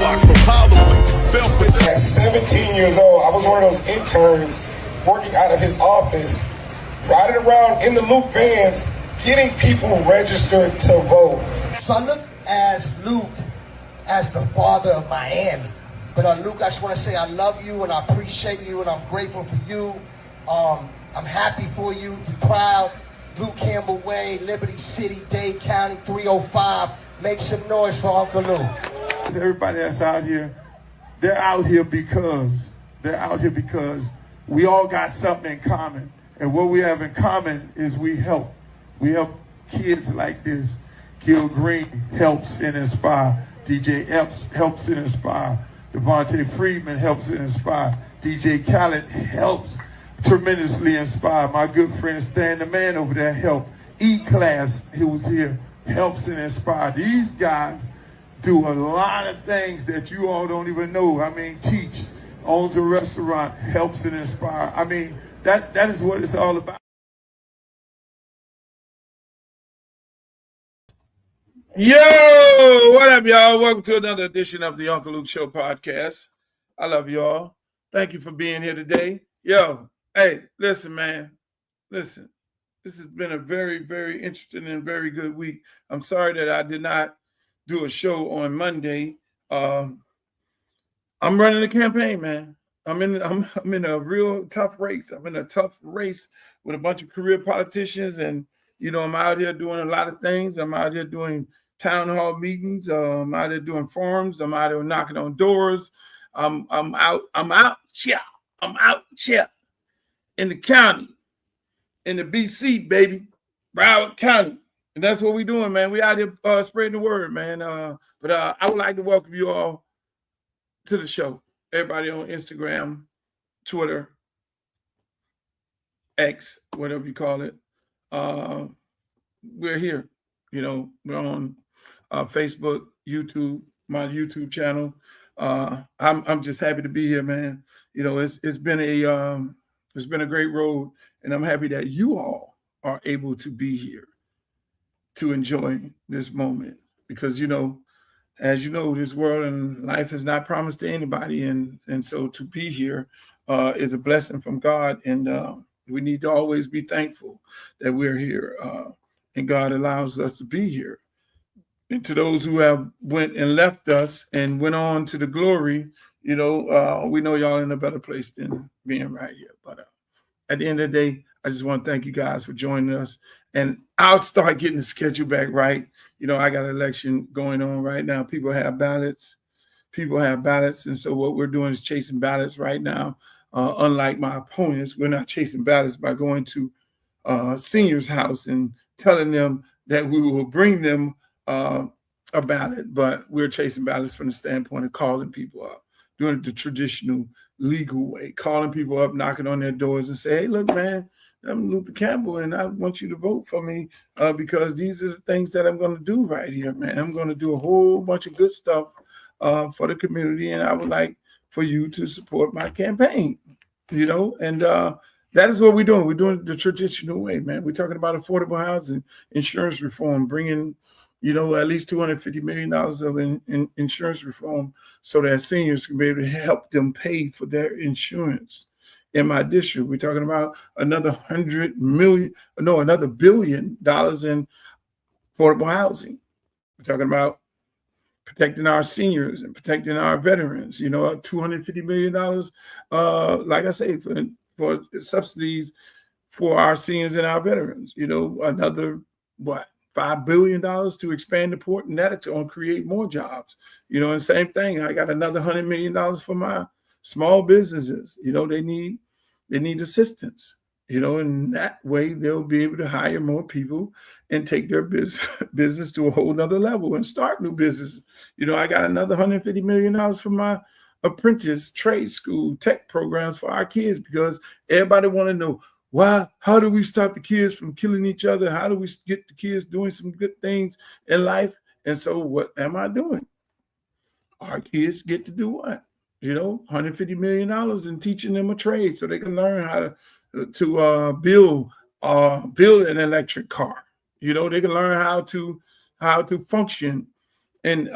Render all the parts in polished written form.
block from Holloway. At 17 years old, I was one of those interns working out of his office, riding around in the Luke vans, getting people registered to vote. So I look as Luke as the father of Miami. But Luke, I just want to say I love you and I appreciate you and I'm grateful for you. I'm happy for you. You're proud. Luke Campbell Way, Liberty City, Dade County, 305. Make some noise for Uncle Luke. Everybody that's out here, they're out here because we all got something in common. And what we have in common is we help. We help kids like this. Gil Green helps and inspire. DJ Epps helps and inspire. Devontae Freeman helps and inspire. DJ Khaled helps tremendously inspire. My good friend Stan the Man over there helped. E-Class, who was here, helps and inspire. These guys do a lot of things that you all don't even know. I mean, teach, owns a restaurant, helps and inspire. I mean, that is what it's all about. Yo, what up, y'all? Welcome to another edition of the Uncle Luke Show podcast. I love y'all. Thank you for being here today. Yo, hey, listen, man. Listen, this has been a very, very interesting and very good week. I'm sorry that I did not do a show on Monday. I'm running a campaign, man. I'm in a real tough race. I'm in a tough race with a bunch of career politicians, and you know, I'm out here doing a lot of things. I'm out here doing town hall meetings. I'm out here doing forums. I'm out here knocking on doors. I'm out here in the county, in the BC, baby, Broward County. And that's what we're doing, man. We out here spreading the word, man. But I would like to welcome you all to the show. Everybody on Instagram, Twitter, X, whatever you call it. We're here. You know, we're on Facebook, YouTube, my YouTube channel. I'm just happy to be here, man. You know, it's been a great road, and I'm happy that you all are able to be here to enjoy this moment, because you know, as you know, this world and life is not promised to anybody, and so to be here is a blessing from God, and we need to always be thankful that we're here, and God allows us to be here. And to those who have went and left us and went on to the glory, you know, we know y'all in a better place than being right here. But at the end of the day, I just want to thank you guys for joining us. And I'll start getting the schedule back right. You know, I got an election going on right now. People have ballots. And so what we're doing is chasing ballots right now. Unlike my opponents, we're not chasing ballots by going to seniors' house and telling them that we will bring them a ballot, but we're chasing ballots from the standpoint of calling people up, doing it the traditional, legal way, calling people up, knocking on their doors and say, hey, look, man, I'm Luther Campbell, and I want you to vote for me because these are the things that I'm going to do right here, man. I'm going to do a whole bunch of good stuff for the community, and I would like for you to support my campaign, you know, and that is what we're doing. We're doing it the traditional way, man. We're talking about affordable housing, insurance reform, bringing, you know, at least $250 million of insurance reform so that seniors can be able to help them pay for their insurance. In my district, we're talking about another $1 billion in affordable housing. We're talking about protecting our seniors and protecting our veterans, you know, $250 million, like I say, for subsidies for our seniors and our veterans, you know, another, $5 billion to expand the port, and that's going to create more jobs, you know, and same thing. I got another $100 million for my small businesses. You know, they need assistance, you know, and that way they'll be able to hire more people and take their business to a whole nother level and start new businesses. You know, I got another $150 million for my apprentice trade school tech programs for our kids, because everybody want to know, how do we stop the kids from killing each other? How do we get the kids doing some good things in life? And so what am I doing? Our kids get to do what? You know, $150 million in teaching them a trade so they can learn how to build an electric car. You know, they can learn how to function in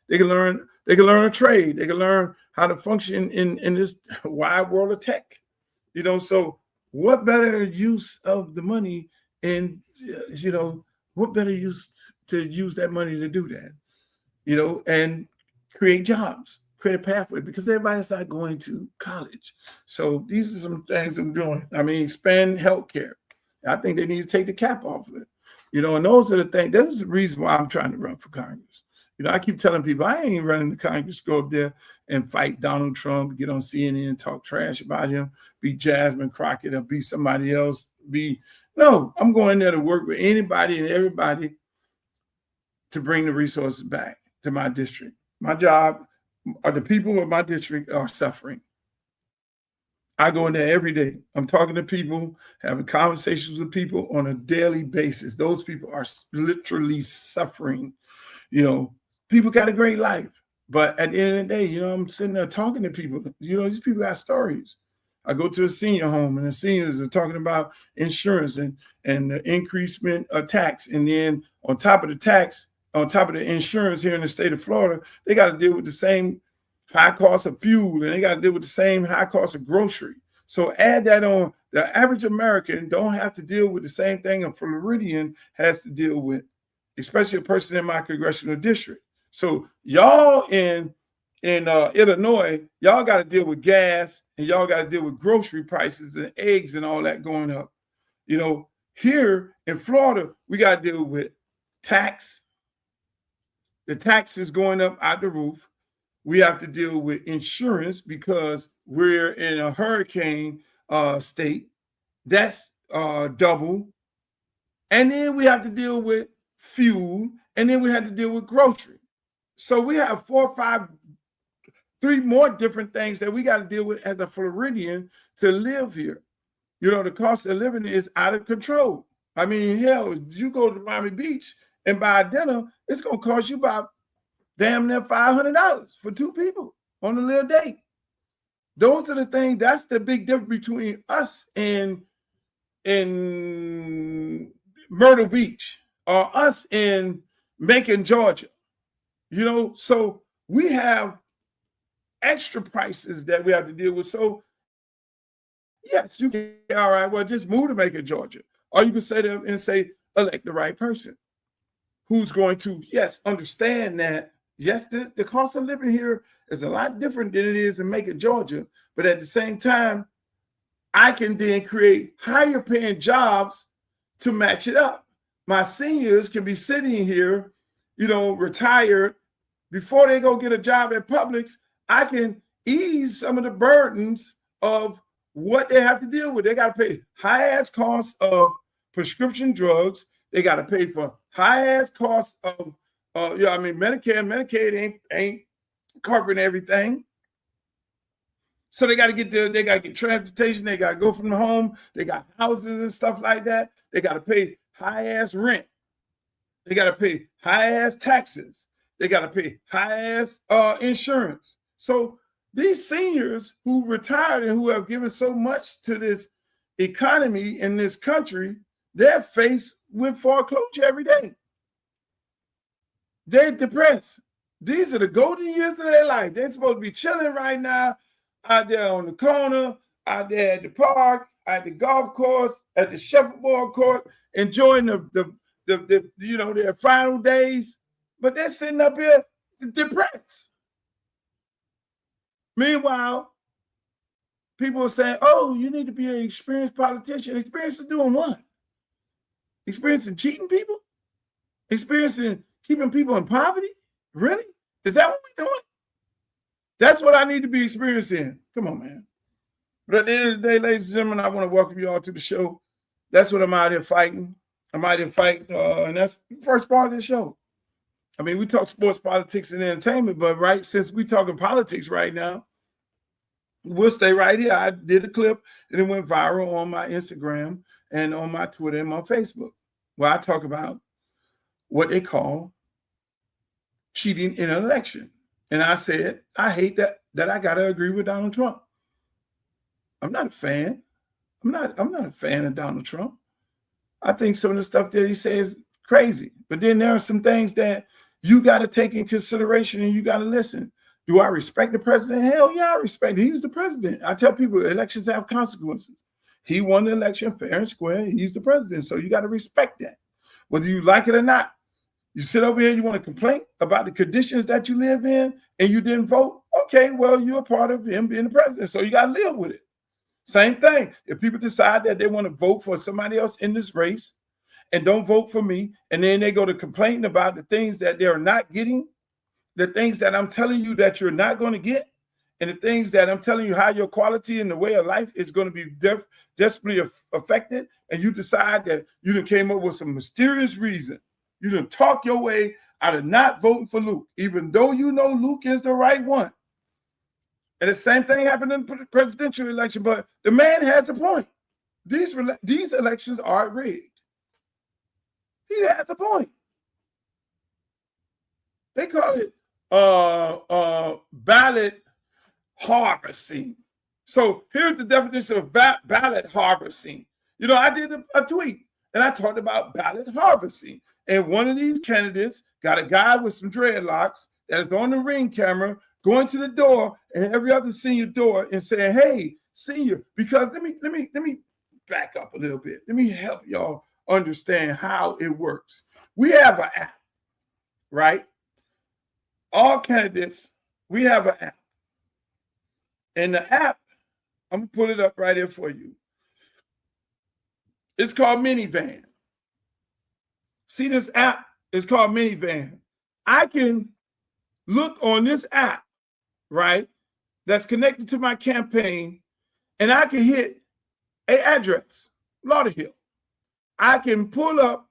They can learn a trade. They can learn how to function in this wide world of tech. You know, so what better use of the money, and you know, what better use to use that money to do that, you know, and create jobs, create a pathway, because everybody's not going to college. So these are some things I'm doing. I mean, expand healthcare. I think they need to take the cap off of it, you know, and those are the things. That's the reason why I'm trying to run for Congress. You know, I keep telling people I ain't running the Congress, go up there and fight Donald Trump, get on CNN, talk trash about him, be Jasmine Crockett or be somebody else. No, I'm going there to work with anybody and everybody to bring the resources back to my district. My job, or the people of my district are suffering. I go in there every day. I'm talking to people, having conversations with people on a daily basis. Those people are literally suffering. You know, people got a great life, but at the end of the day, you know, I'm sitting there talking to people. You know, these people got stories. I go to a senior home, and the seniors are talking about insurance and the increasement of tax. And then on top of the tax, on top of the insurance here in the state of Florida, they got to deal with the same high cost of fuel, and they got to deal with the same high cost of grocery. So add that on. The average American don't have to deal with the same thing a Floridian has to deal with, especially a person in my congressional district. So y'all in Illinois, y'all got to deal with gas, and y'all got to deal with grocery prices and eggs and all that going up. You know, here in Florida, we got to deal with tax. The tax is going up out the roof. We have to deal with insurance because we're in a hurricane state. That's double. And then we have to deal with fuel, and then we have to deal with grocery. So we have 3 more different things that we got to deal with as a Floridian to live here. You know, the cost of living is out of control. I mean, hell, you go to Miami Beach and buy a dinner, it's going to cost you about damn near $500 for 2 people on a little date. Those are the things. That's the big difference between us and Myrtle Beach, or us in Macon, Georgia. You know, so we have extra prices that we have to deal with. So yes, you can, all right, well, just move to Macon, Georgia. Or you can say to them and say, elect the right person who's going to, yes, understand that, yes, the cost of living here is a lot different than it is in Macon, Georgia. But at the same time, I can then create higher paying jobs to match it up. My seniors can be sitting here, you know, retired. Before they go get a job at Publix, I can ease some of the burdens of what they have to deal with. They got to pay high-ass costs of prescription drugs. They got to pay for high-ass costs of, Medicare and Medicaid ain't covering everything. So they got to get transportation. They got to go from the home. They got houses and stuff like that. They got to pay high-ass rent. They got to pay high-ass taxes. They got to pay high-ass insurance. So these seniors who retired and who have given so much to this economy in this country, they're faced with foreclosure every day. They're depressed. These are the golden years of their life. They're supposed to be chilling right now out there on the corner, out there at the park, at the golf course, at the shuffleboard court, enjoying the their final days. But they're sitting up here depressed. Meanwhile, people are saying, oh, you need to be an experienced politician. Experience in doing what? Experience in cheating people? Experience in keeping people in poverty? Really? Is that what we're doing? That's what I need to be experienced in. Come on, man. But at the end of the day, ladies and gentlemen, I want to welcome you all to the show. That's what I'm out here fighting. I'm out here fighting, and that's the first part of the show. I mean, we talk sports, politics, and entertainment, but right, since we're talking politics right now, we'll stay right here. I did a clip, and it went viral on my Instagram and on my Twitter and my Facebook, where I talk about what they call cheating in an election. And I said, I hate that I got to agree with Donald Trump. I'm not a fan. I'm not a fan of Donald Trump. I think some of the stuff that he says is crazy. But then there are some things that you got to take in consideration and you got to listen. Do I respect the president? Hell yeah, I respect him. He's the president. I tell people elections have consequences. He won the election fair and square. He's the president. So you got to respect that. Whether you like it or not. You sit over here, you want to complain about the conditions that you live in and you didn't vote? Okay, well, you're a part of him being the president. So you got to live with it. Same thing. If people decide that they want to vote for somebody else in this race and don't vote for me, and then they go to complain about the things that they're not getting, the things that I'm telling you that you're not going to get, and the things that I'm telling you how your quality and the way of life is going to be desperately affected, and you decide that you done came up with some mysterious reason. You done talk your way out of not voting for Luke, even though you know Luke is the right one. And the same thing happened in the presidential election, but the man has a point. These elections are rigged. He has a point. They call it ballot harvesting. So here's the definition of ballot harvesting. You know, I did a tweet and I talked about ballot harvesting. And one of these candidates got a guy with some dreadlocks that is on the Ring camera going to the door and every other senior door and saying, hey, senior, because let me back up a little bit. Let me help y'all understand how it works. We have an app, right? All candidates, we have an app. And the app, I'm going to pull it up right here for you. It's called Minivan. See this app? It's called Minivan. I can look on this app, right, that's connected to my campaign, and I can hit an address, Lauderhill. I can pull up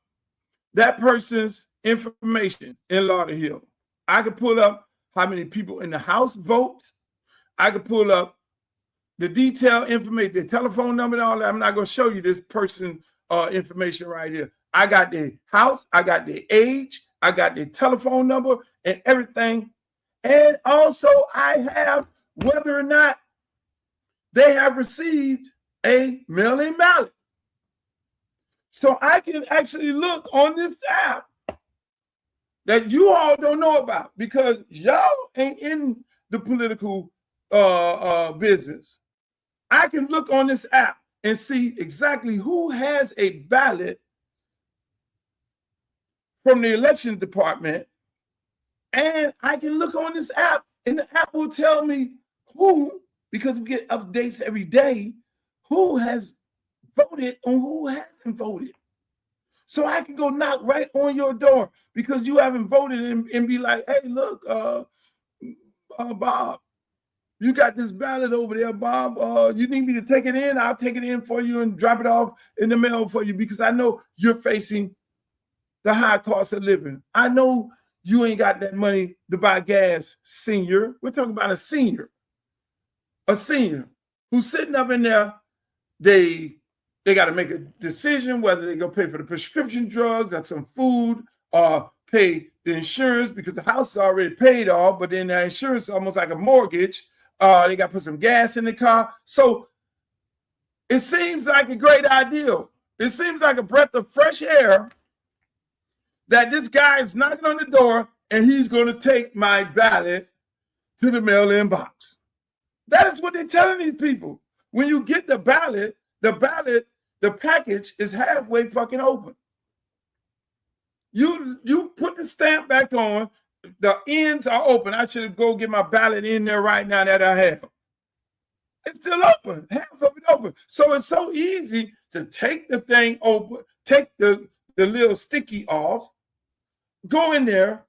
that person's information in Lauderhill. I can pull up how many people in the House vote. I can pull up the detailed information, the telephone number and all that. I'm not going to show you this person information right here. I got the house, I got the age, I got the telephone number and everything. And also I have whether or not they have received a mail-in ballot. So I can actually look on this app that you all don't know about because y'all ain't in the political business. I can look on this app and see exactly who has a ballot from the election department, and I can look on this app, and the app will tell me who, because we get updates every day, who has voted and who hasn't voted. So I can go knock right on your door because you haven't voted and be like, hey, look, Bob, you got this ballot over there, Bob. You need me to take it in? I'll take it in for you and drop it off in the mail for you because I know you're facing the high cost of living. I know you ain't got that money to buy gas, senior. We're talking about a senior who's sitting up in there. They got to make a decision whether they're going to pay for the prescription drugs or some food or pay the insurance because the house is already paid off, but then the insurance is almost like a mortgage. They got to put some gas in the car. So it seems like a great idea. It seems like a breath of fresh air that this guy is knocking on the door and he's going to take my ballot to the mail-in box. That is what they're telling these people. When you get the ballot, the package is halfway fucking open. You put the stamp back on, the ends are open. I should go get my ballot in there right now that I have. It's still open, half of it open. So it's so easy to take the thing open, take the little sticky off, go in there,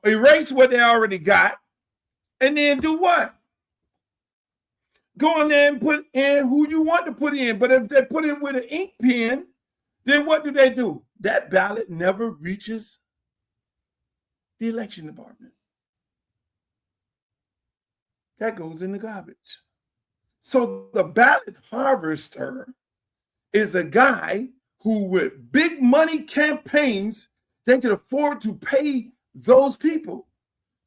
erase what they already got, and then do what? Go in there and put in who you want to put in. But if they put in with an ink pen, then what do? That ballot never reaches the election department. That goes in the garbage. So the ballot harvester is a guy who with big money campaigns, they can afford to pay those people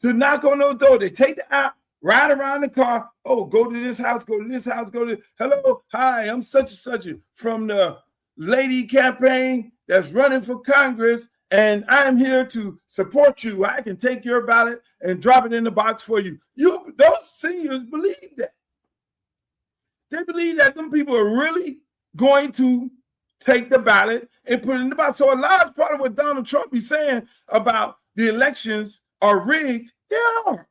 to knock on those doors. They take the app, ride around the car. Oh, go to this house, go to this house, go to, hello, hi, I'm such and such from the lady campaign that's running for Congress, and I'm here to support you. I can take your ballot and drop it in the box for you. Those seniors believe that. They believe that them people are really going to take the ballot and put it in the box. So a large part of what Donald Trump is saying about the elections are rigged, they are.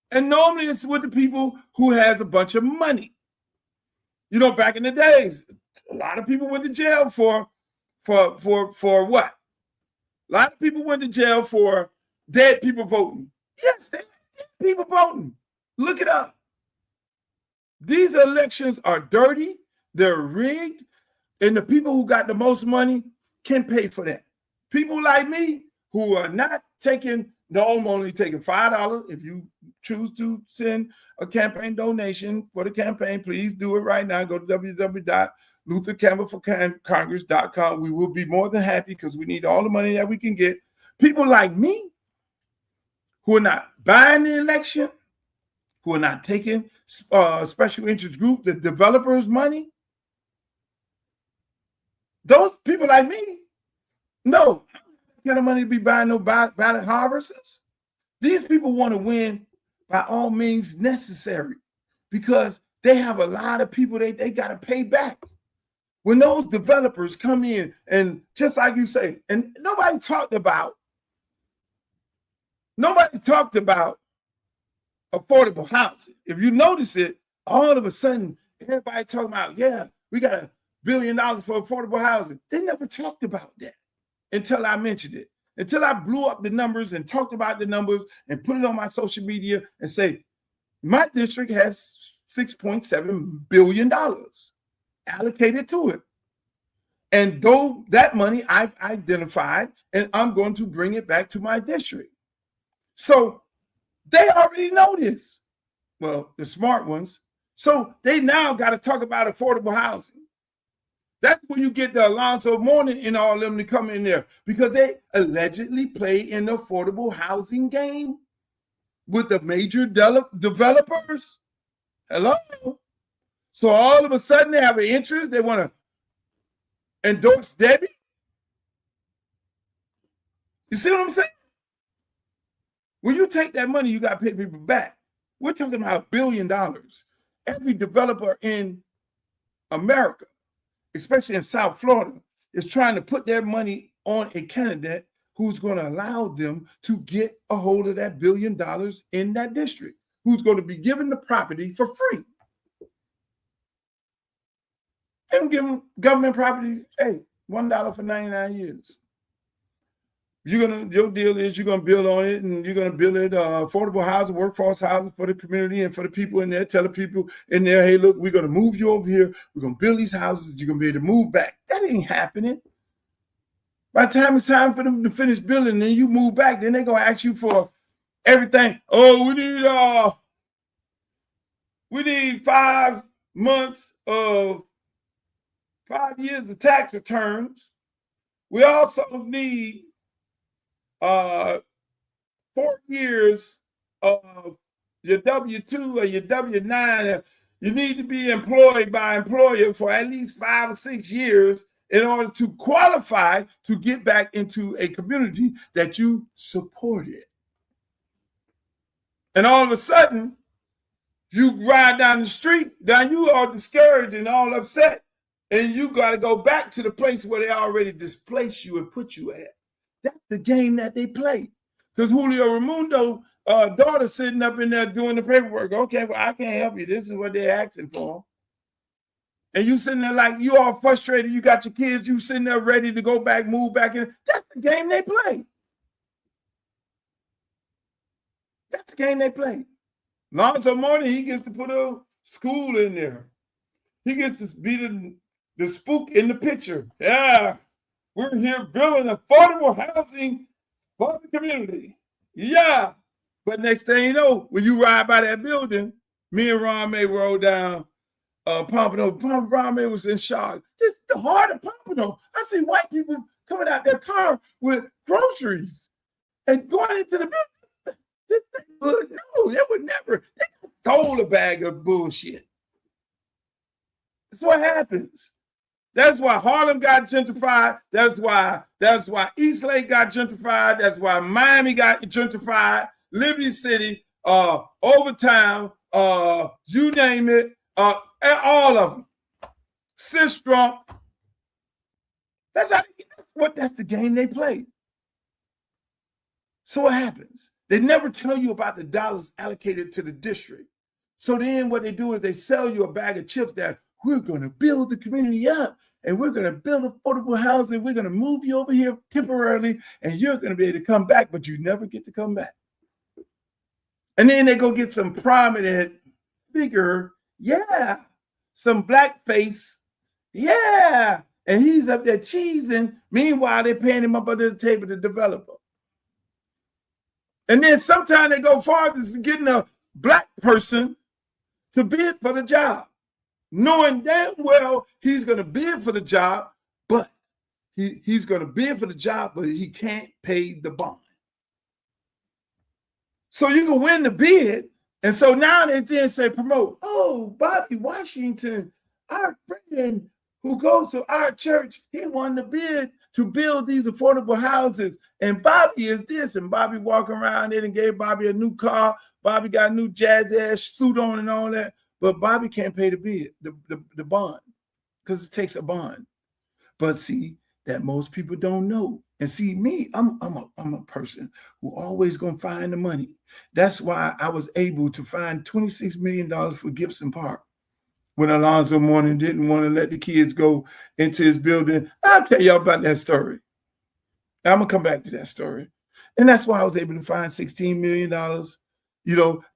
And normally it's with the people who has a bunch of money. You know, back in the days, a lot of people went to jail for what? A lot of people went to jail for dead people voting. Yes, dead people voting. Look it up. These elections are dirty, they're rigged, and the people who got the most money can pay for that. People like me who are not taking, no, I'm only taking $5. If you choose to send a campaign donation for the campaign, please do it right now. Go to www.luthercampbellforcongress.com. We will be more than happy because we need all the money that we can get. People like me who are not buying the election, who are not taking special interest group, the developers' money, those people like me, no, I don't got the money to be buying no ballot harvesters. These people want to win by all means necessary because they have a lot of people they got to pay back. When those developers come in and just like you say, and nobody talked about affordable housing. If you notice it, all of a sudden, everybody talking about, yeah, we got $1 billion for affordable housing. They never talked about that until I mentioned it. Until I blew up the numbers and talked about the numbers and put it on my social media and say, my district has $6.7 billion allocated to it. And though that money I've identified, and I'm going to bring it back to my district. So they already know this. Well, the smart ones. So they now got to talk about affordable housing. That's when you get the Alonzo Mourning and all of them to come in there because they allegedly play in the affordable housing game with the major developers. Hello? So all of a sudden they have an interest. They want to endorse Debbie. You see what I'm saying? When you take that money, you got to pay people back. We're talking about $1 billion. Every developer in America, especially in South Florida, is trying to put their money on a candidate who's going to allow them to get a hold of that $1 billion in that district, who's going to be given the property for free. And giving government property, hey, $1 for 99 years. Your deal is you're gonna build on it, and you're gonna build it affordable housing, workforce housing for the community and for the people in there. Tell the people in there, hey, look, we're gonna move you over here. We're gonna build these houses. You're gonna be able to move back. That ain't happening. By the time it's time for them to finish building, then you move back. Then they're gonna ask you for everything. Oh, we need 5 months of 5 years of tax returns. We also need 4 years of your W-2 or your W-9. You need to be employed by employer for at least 5 or 6 years in order to qualify to get back into a community that you supported. And all of a sudden, you ride down the street, now you are discouraged and all upset, and you got to go back to the place where they already displaced you and put you at. That's the game that they play. Because Julio Raimundo daughter sitting up in there doing the paperwork. Okay, well, I can't help you. This is what they're asking for. And you sitting there like you all frustrated. You got your kids. You sitting there ready to go back, move back in. That's the game they play. That's the game they play. Alonzo Mourning, he gets to put a school in there. He gets to be the spook in the picture. Yeah. We're here building affordable housing for the community. Yeah. But next thing you know, when you ride by that building, me and Ron May rode down Pompano. Ron May was in shock. This is the heart of Pompano. I see white people coming out their car with groceries and going into the building. This neighborhood, no, they would never. They stole a bag of bullshit. That's what happens. That's why Harlem got gentrified. That's why Eastlake got gentrified. That's why Miami got gentrified. Liberty City, Overtown, you name it, all of them. Sistrunk. That's the game they play. So what happens? They never tell you about the dollars allocated to the district. So then what they do is they sell you a bag of chips that we're going to build the community up and we're going to build affordable housing. We're going to move you over here temporarily and you're going to be able to come back, but you never get to come back. And then they go get some prominent figure, yeah, some blackface, yeah, and he's up there cheesing. Meanwhile, they're paying him up under the table to developer. And then sometimes they go farther to getting a black person to bid for the job, knowing damn well he's going to bid for the job, but he's going to bid for the job, but he can't pay the bond. So you can win the bid. And so now they then say, promote, oh, Bobby Washington, our friend who goes to our church, he won the bid to build these affordable houses. And Bobby is this. And Bobby walking around there and gave Bobby a new car. Bobby got a new jazz-ass suit on and all that. But Bobby can't pay the bid, the bond, because it takes a bond. But see, that most people don't know. And see, me, I'm a person who always gonna find the money. That's why I was able to find $26 million for Gibson Park when Alonzo Mourning didn't want to let the kids go into his building. I'll tell y'all about that story. I'm gonna come back to that story. And that's why I was able to find $16 million,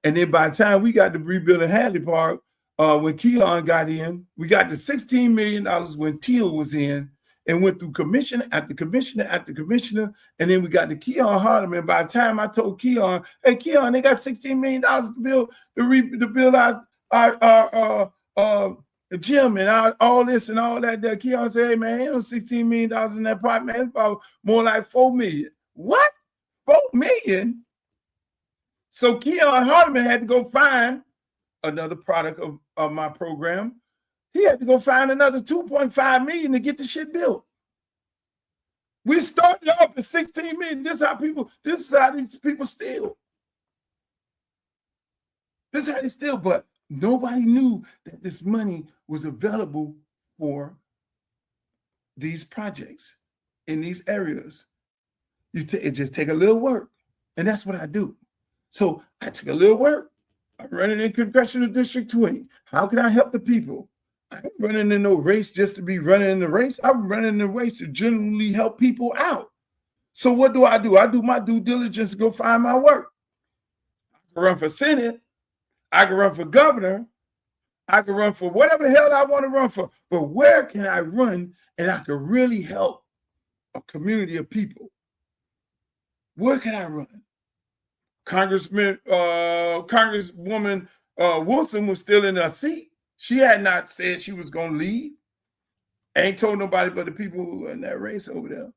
and then by the time we got to rebuilding Hadley Park, when Keyshawn got in, we got to $16 million when Teal was in, and went through commissioner after commissioner after commissioner, and then we got to Keyshawn Hardeman. By the time I told Keyshawn, hey Keyshawn, they got $16 million to build our gym and all this and all that. Keyshawn said, hey man, ain't no $16 million in that pot, man. It's about more like $4 million. What? $4 million? So Keyshawn Hardeman had to go find another product of my program. He had to go find another $2.5 million to get the shit built. We started off at $16 million. This is how these people steal. This is how they steal, but nobody knew that this money was available for these projects in these areas. It just take a little work, and that's what I do. So I took a little work. I'm running in Congressional District 20. How can I help the people? I ain't running in no race just to be running in the race. I'm running in the race to genuinely help people out. So what do? I do my due diligence to go find my work. I can run for Senate. I can run for governor. I can run for whatever the hell I want to run for. But where can I run and I can really help a community of people? Where can I run? Congresswoman Wilson was still in her seat. She had not said she was going to leave. Ain't told nobody but the people who were in that race over there.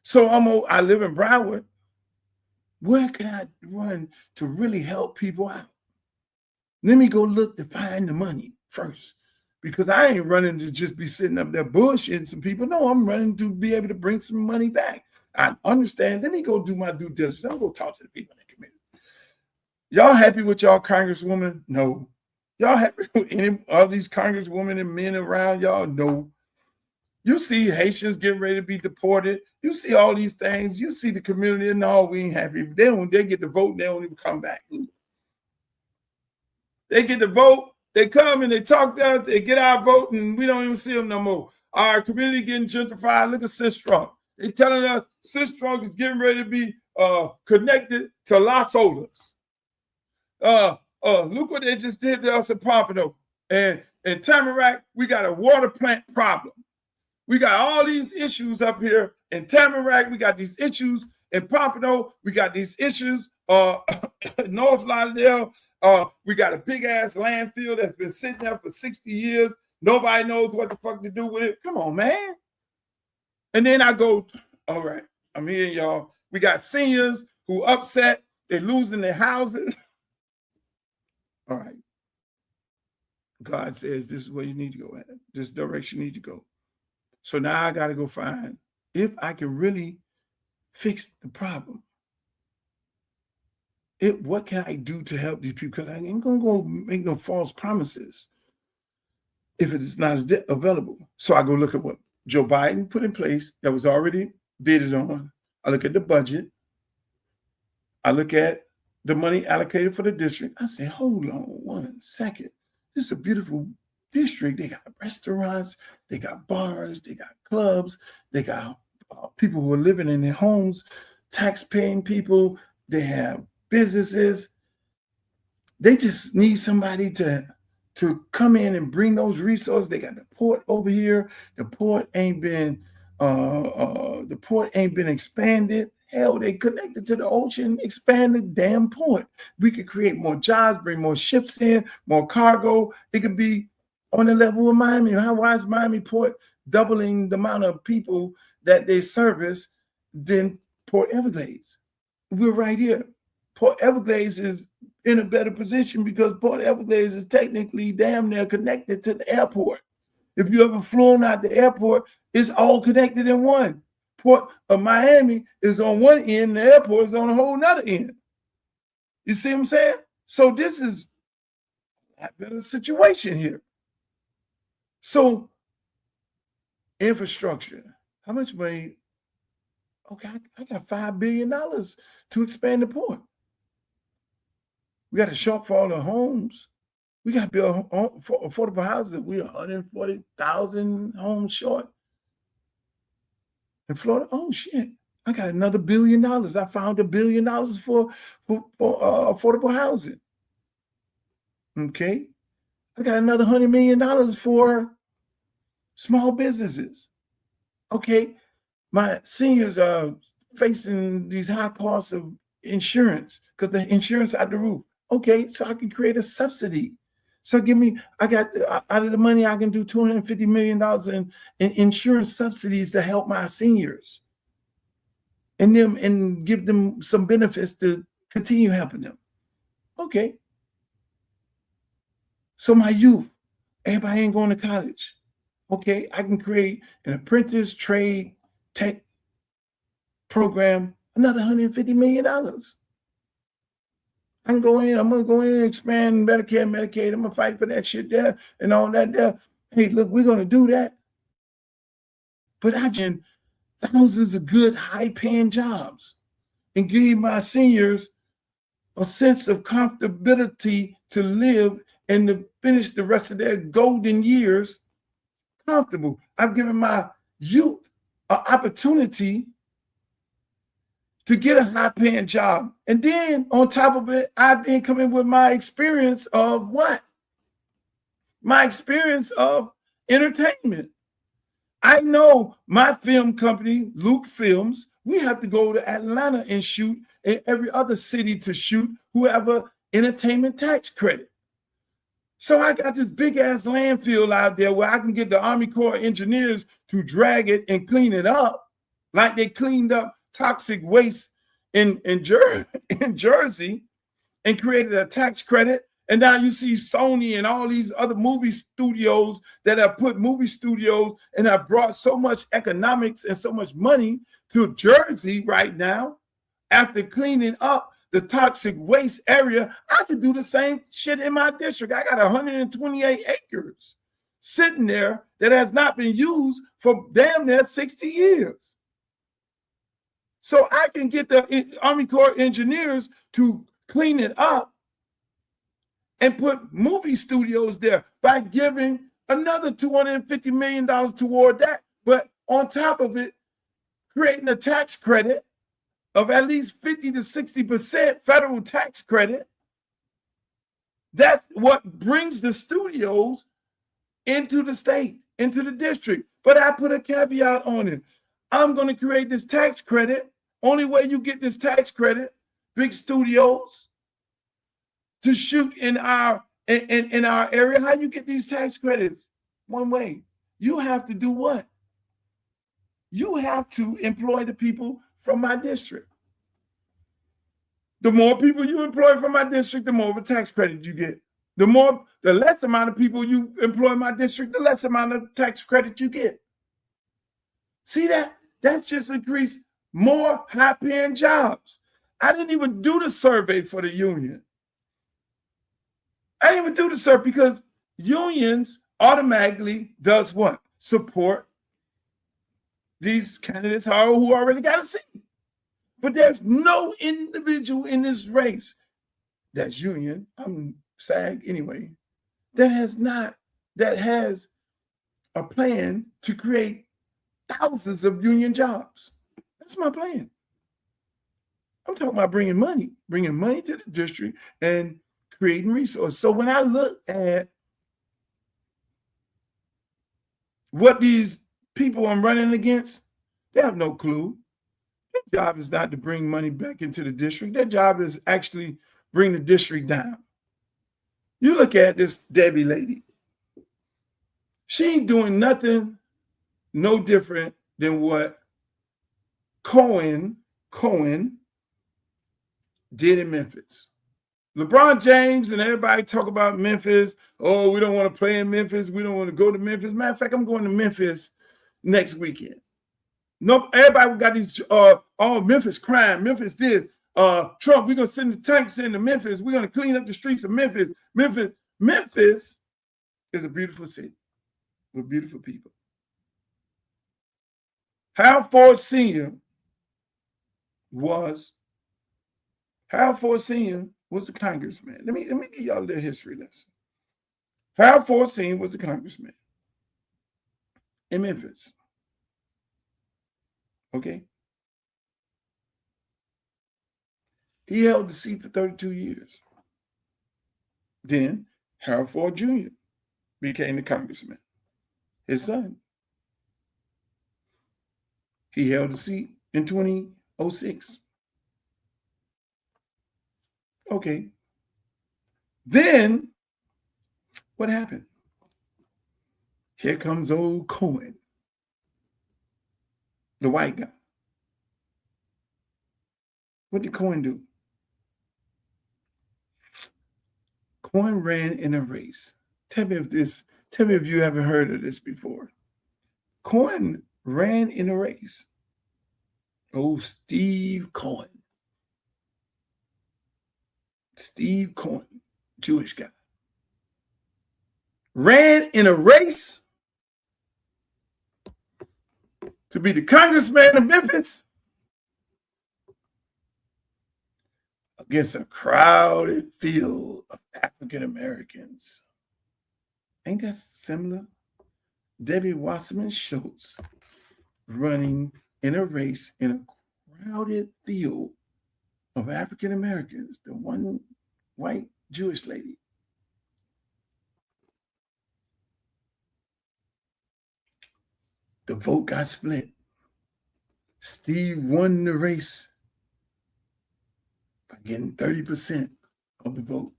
So I live in Broward. Where can I run to really help people out? Let me go look to find the money first, because I ain't running to just be sitting up there bullshitting some people. No, I'm running to be able to bring some money back. I understand. Let me go do my due diligence. I'm going to talk to the people in the community. Y'all happy with y'all Congresswoman? No. Y'all happy with any of these congresswomen and men around y'all? No. You see Haitians getting ready to be deported. You see all these things. You see the community. No, we ain't happy. They get the vote, they don't even come back. They get the vote, they come and they talk to us, they get our vote, and we don't even see them no more. Our community getting gentrified. Look at Sistrunk. They telling us Sistrunk is getting ready to be connected to Las Olas. Look what they just did to us in Pompano. And in Tamarack, we got a water plant problem. We got all these issues up here in Tamarack. We got these issues in Pompano. We got these issues North Lauderdale. We got a big ass landfill that's been sitting there for 60 years. Nobody knows what the fuck to do with it. Come on, man. And then I go, all right, I'm here, y'all. We got seniors who upset. They're losing their houses. All right. God says this is where you need to go at. This direction you need to go. So now I got to go find if I can really fix the problem. What can I do to help these people? Because I ain't going to go make no false promises if it is not available. So I go look at what Joe Biden put in place that was already bidded on. I look at the budget. I look at the money allocated for the district. I say, hold on 1 second. This is a beautiful district. They got restaurants, they got bars, they got clubs, they got people who are living in their homes, tax-paying people. They have businesses. They just need somebody to come in and bring those resources. They got the port over here. The port ain't been expanded. Hell, they connected to the ocean, expand the damn port. We could create more jobs, bring more ships in, more cargo. It could be on the level of Miami. Why is Miami Port doubling the amount of people that they service than Port Everglades? We're right here. Port Everglades is in a better position because Port Everglades is technically damn near connected to the airport. If you ever flown out the airport, it's all connected in one. Port of Miami is on one end, the airport is on a whole nother end. You see what I'm saying? So this is a better situation here. So infrastructure, how much money? Okay, I got $5 billion to expand the port. We got a shortfall of homes. We got to build affordable houses. We're 140,000 homes short. In Florida, oh shit, I got another $1 billion. I found $1 billion for affordable housing. Okay, I got another $100 million for small businesses. Okay, my seniors are facing these high costs of insurance because the insurance out the roof. Okay, so I can create a subsidy. So I got out of the money, I can do $250 million in insurance subsidies to help my seniors and give them some benefits to continue helping them. Okay. So my youth, everybody ain't going to college. Okay, I can create an apprentice trade tech program, another $150 million. I'm going to go in and expand Medicare, Medicaid. I'm going to fight for that shit there and all that there. Hey, look, we're going to do that. But I can thousands of good, high-paying jobs and give my seniors a sense of comfortability to live and to finish the rest of their golden years comfortable. I've given my youth an opportunity to get a high-paying job. And then on top of it, I then come in with my experience of what? My experience of entertainment. I know my film company, Luke Films, we have to go to Atlanta and shoot, and every other city to shoot whoever entertainment tax credit. So I got this big-ass landfill out there where I can get the Army Corps of Engineers to drag it and clean it up like they cleaned up toxic waste in Jersey and created a tax credit. And now you see Sony and all these other movie studios that have put movie studios and have brought so much economics and so much money to Jersey right now. After cleaning up the toxic waste area, I could do the same shit in my district. I got 128 acres sitting there that has not been used for damn near 60 years. So I can get the Army Corps of Engineers to clean it up and put movie studios there by giving another $250 million toward that. But on top of it, creating a tax credit of at least 50 to 60% federal tax credit. That's what brings the studios into the state, into the district. But I put a caveat on it. I'm going to create this tax credit. Only way you get this tax credit, big studios, to shoot in our area. How you get these tax credits? One way. You have to do what? You have to employ the people from my district. The more people you employ from my district, the more of a tax credit you get. The less amount of people you employ in my district, the less amount of tax credit you get. See that? That's just increased more high-paying jobs. I didn't even do the survey for the union. I didn't even do the survey because unions automatically does what? Support these candidates who already got a seat. But there's no individual in this race that's union, I'm SAG anyway, that has a plan to create thousands of union jobs. That's my plan. I'm talking about bringing money to the district and creating resources. So when I look at what these people I'm running against, they have no clue. Their job is not to bring money back into the district. Their job is actually bring the district down. You look at this Debbie lady. She ain't doing nothing no different than what Cohen did in Memphis. LeBron James and everybody talk about Memphis. Oh, we don't want to play in Memphis. We don't want to go to Memphis. Matter of fact, I'm going to Memphis next weekend. No, everybody got these, Memphis crime, Memphis this. Trump, we're going to send the tanks into Memphis. We're going to clean up the streets of Memphis. Memphis is a beautiful city with beautiful people. Harold Ford Sr. was a congressman. Let me give y'all a little history lesson. Harold Ford Sr. was a congressman in Memphis. Okay. He held the seat for 32 years. Then Harold Ford Jr. became the congressman. His son. He held the seat in 2006. Okay. Then what happened? Here comes old Cohen, the white guy. What did Cohen do? Cohen ran in a race. Tell me if you haven't heard of this before. Cohen ran in a race. Oh, Steve Cohen. Steve Cohen, Jewish guy. Ran in a race to be the congressman of Memphis against a crowded field of African Americans. Ain't that similar? Debbie Wasserman Schultz running in a race in a crowded field of African Americans, the one white Jewish lady. The vote got split. Steve won the race by getting 30% of the vote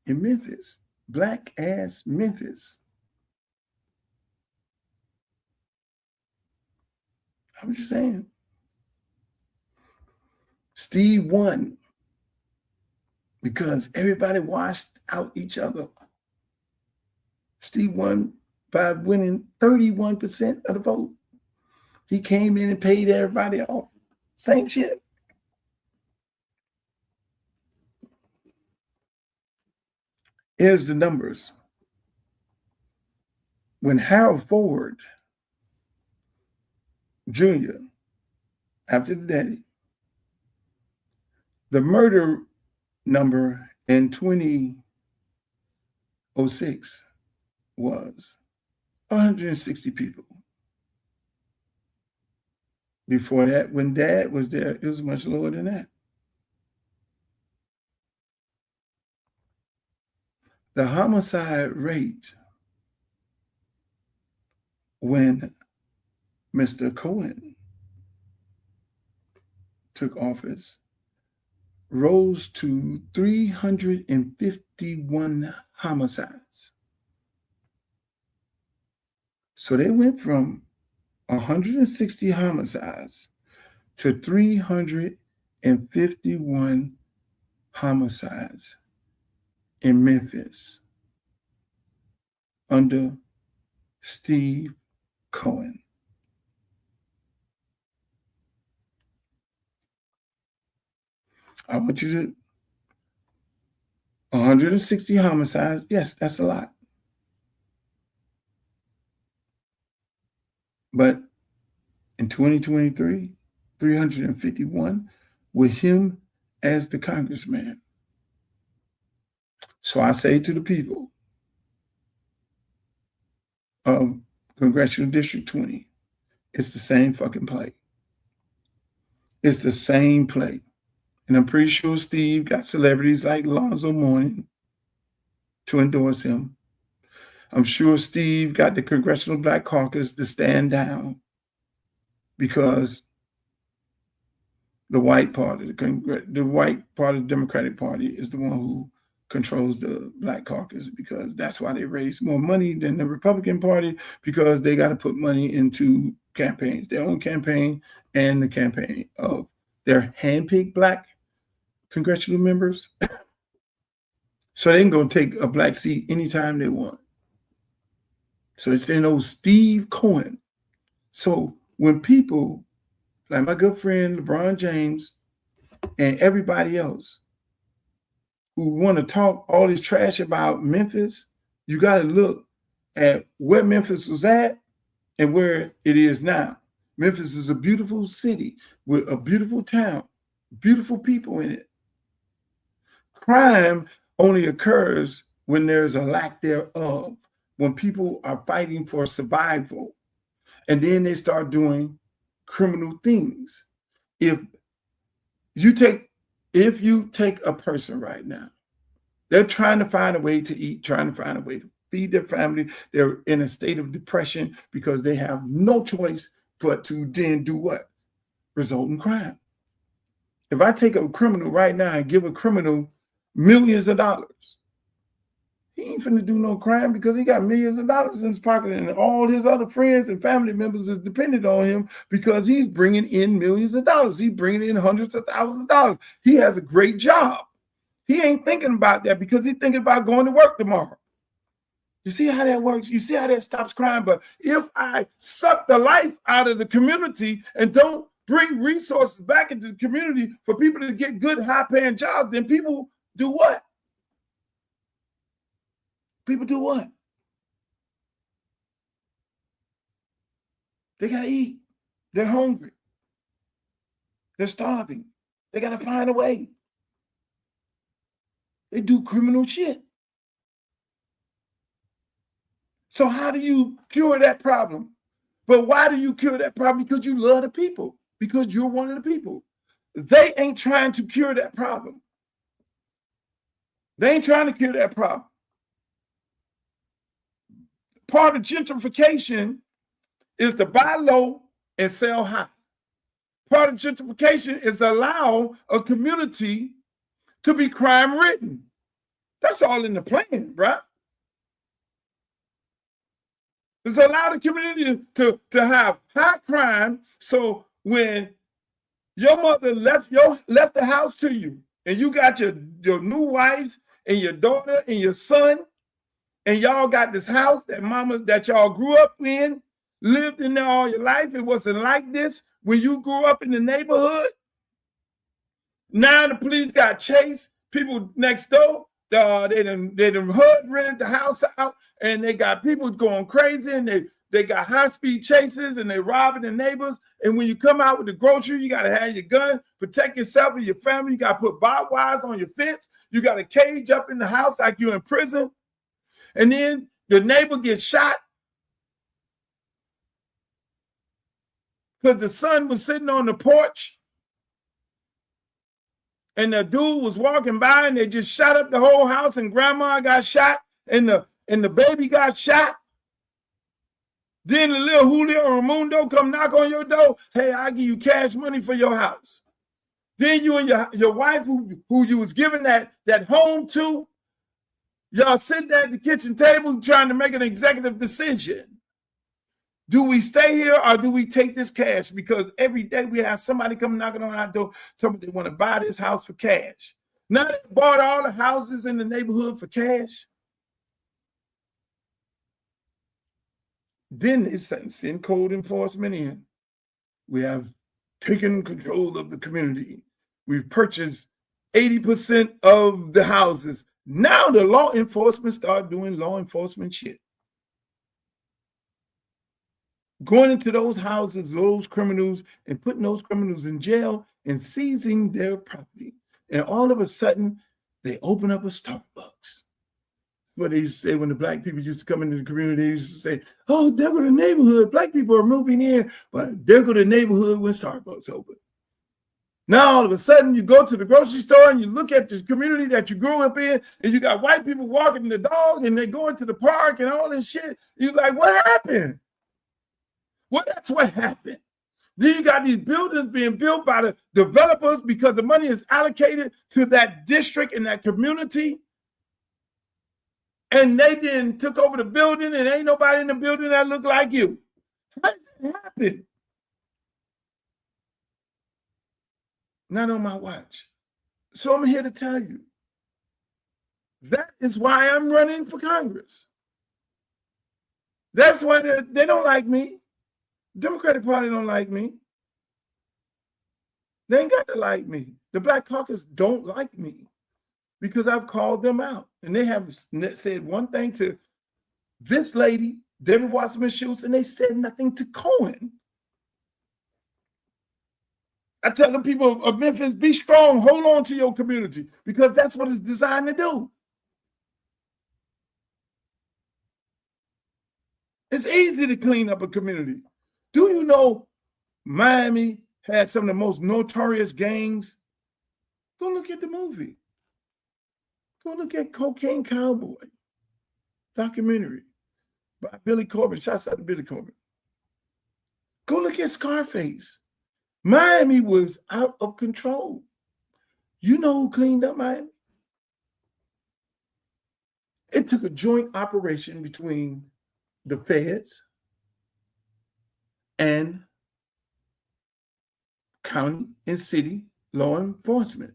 in Memphis, black ass Memphis. I'm just saying. Steve won because everybody washed out each other. Steve won by winning 31% of the vote. He came in and paid everybody off. Same shit. Here's the numbers. When Harold Ford Jr., after the daddy, the murder number in 2006 was 160 people. Before that, when Dad was there, it was much lower than that. The homicide rate when Mr. Cohen took office rose to 351 homicides. So they went from 160 homicides to 351 homicides in Memphis under Steve Cohen. I want you to 160 homicides. Yes, that's a lot. But in 2023, 351 with him as the congressman. So I say to the people of Congressional District 20, it's the same fucking play. It's the same play. And I'm pretty sure Steve got celebrities like Alonzo Mourning to endorse him. I'm sure Steve got the Congressional Black Caucus to stand down because the white part of the Democratic Party is the one who controls the Black Caucus, because that's why they raise more money than the Republican Party, because they got to put money into campaigns, their own campaign and the campaign of their handpicked Black congressional members. So they can go take a Black seat anytime they want. So it's in old Steve Cohen. So when people like my good friend LeBron James and everybody else who want to talk all this trash about Memphis, you got to look at where Memphis was at and where it is now. Memphis is a beautiful city with a beautiful town, beautiful people in it. Crime only occurs when there's a lack thereof, when people are fighting for survival, and then they start doing criminal things. If you take a person right now, they're trying to find a way to eat, trying to find a way to feed their family. They're in a state of depression because they have no choice but to then do what? Result in crime. If I take a criminal right now and give a criminal millions of dollars, he ain't finna do no crime because he got millions of dollars in his pocket, and all his other friends and family members is dependent on him because he's bringing in millions of dollars. He's bringing in hundreds of thousands of dollars. He has a great job. He ain't thinking about that because he's thinking about going to work tomorrow. You see how that works? You see how that stops crime? But if I suck the life out of the community and don't bring resources back into the community for people to get good, high-paying jobs, then people do what? People do what? They got to eat. They're hungry. They're starving. They got to find a way. They do criminal shit. So how do you cure that problem? But why do you cure that problem? Because you love the people. Because you're one of the people. They ain't trying to cure that problem. They ain't trying to cure that problem. Part of gentrification is to buy low and sell high. Part of gentrification is allow a community to be crime-ridden. That's all in the plan, right? It's allow the community to have high crime, so when your mother left the house to you, and you got your new wife and your daughter and your son, and y'all got this house that y'all grew up in, lived in there all your life. It wasn't like this when you grew up in the neighborhood. Now the police got chased. People next door, they done rented the house out, and they got people going crazy, and they got high-speed chases, and they robbing the neighbors. And when you come out with the grocery, you got to have your gun, protect yourself and your family. You got to put barbed wires on your fence. You got a cage up in the house like you're in prison. And then the neighbor gets shot because the son was sitting on the porch and the dude was walking by, and they just shot up the whole house, and grandma got shot, and the baby got shot. Then the little Julio Ramundo come knock on your door. Hey, I'll give you cash money for your house. Then you and your wife, who you was giving that home to, y'all sitting there at the kitchen table trying to make an executive decision. Do we stay here or do we take this cash? Because every day we have somebody come knocking on our door, telling me they want to buy this house for cash. Now they bought all the houses in the neighborhood for cash. Then they send code enforcement in. We have taken control of the community. We've purchased 80% of the houses. Now the law enforcement start doing law enforcement shit. Going into those houses, those criminals, and putting those criminals in jail and seizing their property. And all of a sudden, they open up a Starbucks. What they used to say when the black people used to come into the community, they used to say, oh, there go the neighborhood. Black people are moving in, but there go the neighborhood when Starbucks open. Now, all of a sudden, you go to the grocery store and you look at the community that you grew up in, and you got white people walking the dog, and they go into the park and all this shit. You're like, what happened? Well, that's what happened. Then you got these buildings being built by the developers because the money is allocated to that district and that community. And they then took over the building, and ain't nobody in the building that look like you. How did that happen? Not on my watch. So I'm here to tell you, that is why I'm running for Congress. That's why they don't like me. Democratic Party don't like me. They ain't got to like me. The Black Caucus don't like me because I've called them out. And they have said one thing to this lady, Debbie Wasserman Schultz, and they said nothing to Cohen. I tell the people of Memphis, be strong, hold on to your community, because that's what it's designed to do. It's easy to clean up a community. Do you know Miami had some of the most notorious gangs? Go look at the movie. Go look at Cocaine Cowboy documentary by Billy Corbin. Shouts out to Billy Corbin. Go look at Scarface. Miami was out of control. You know who cleaned up Miami? It took a joint operation between the feds and county and city law enforcement.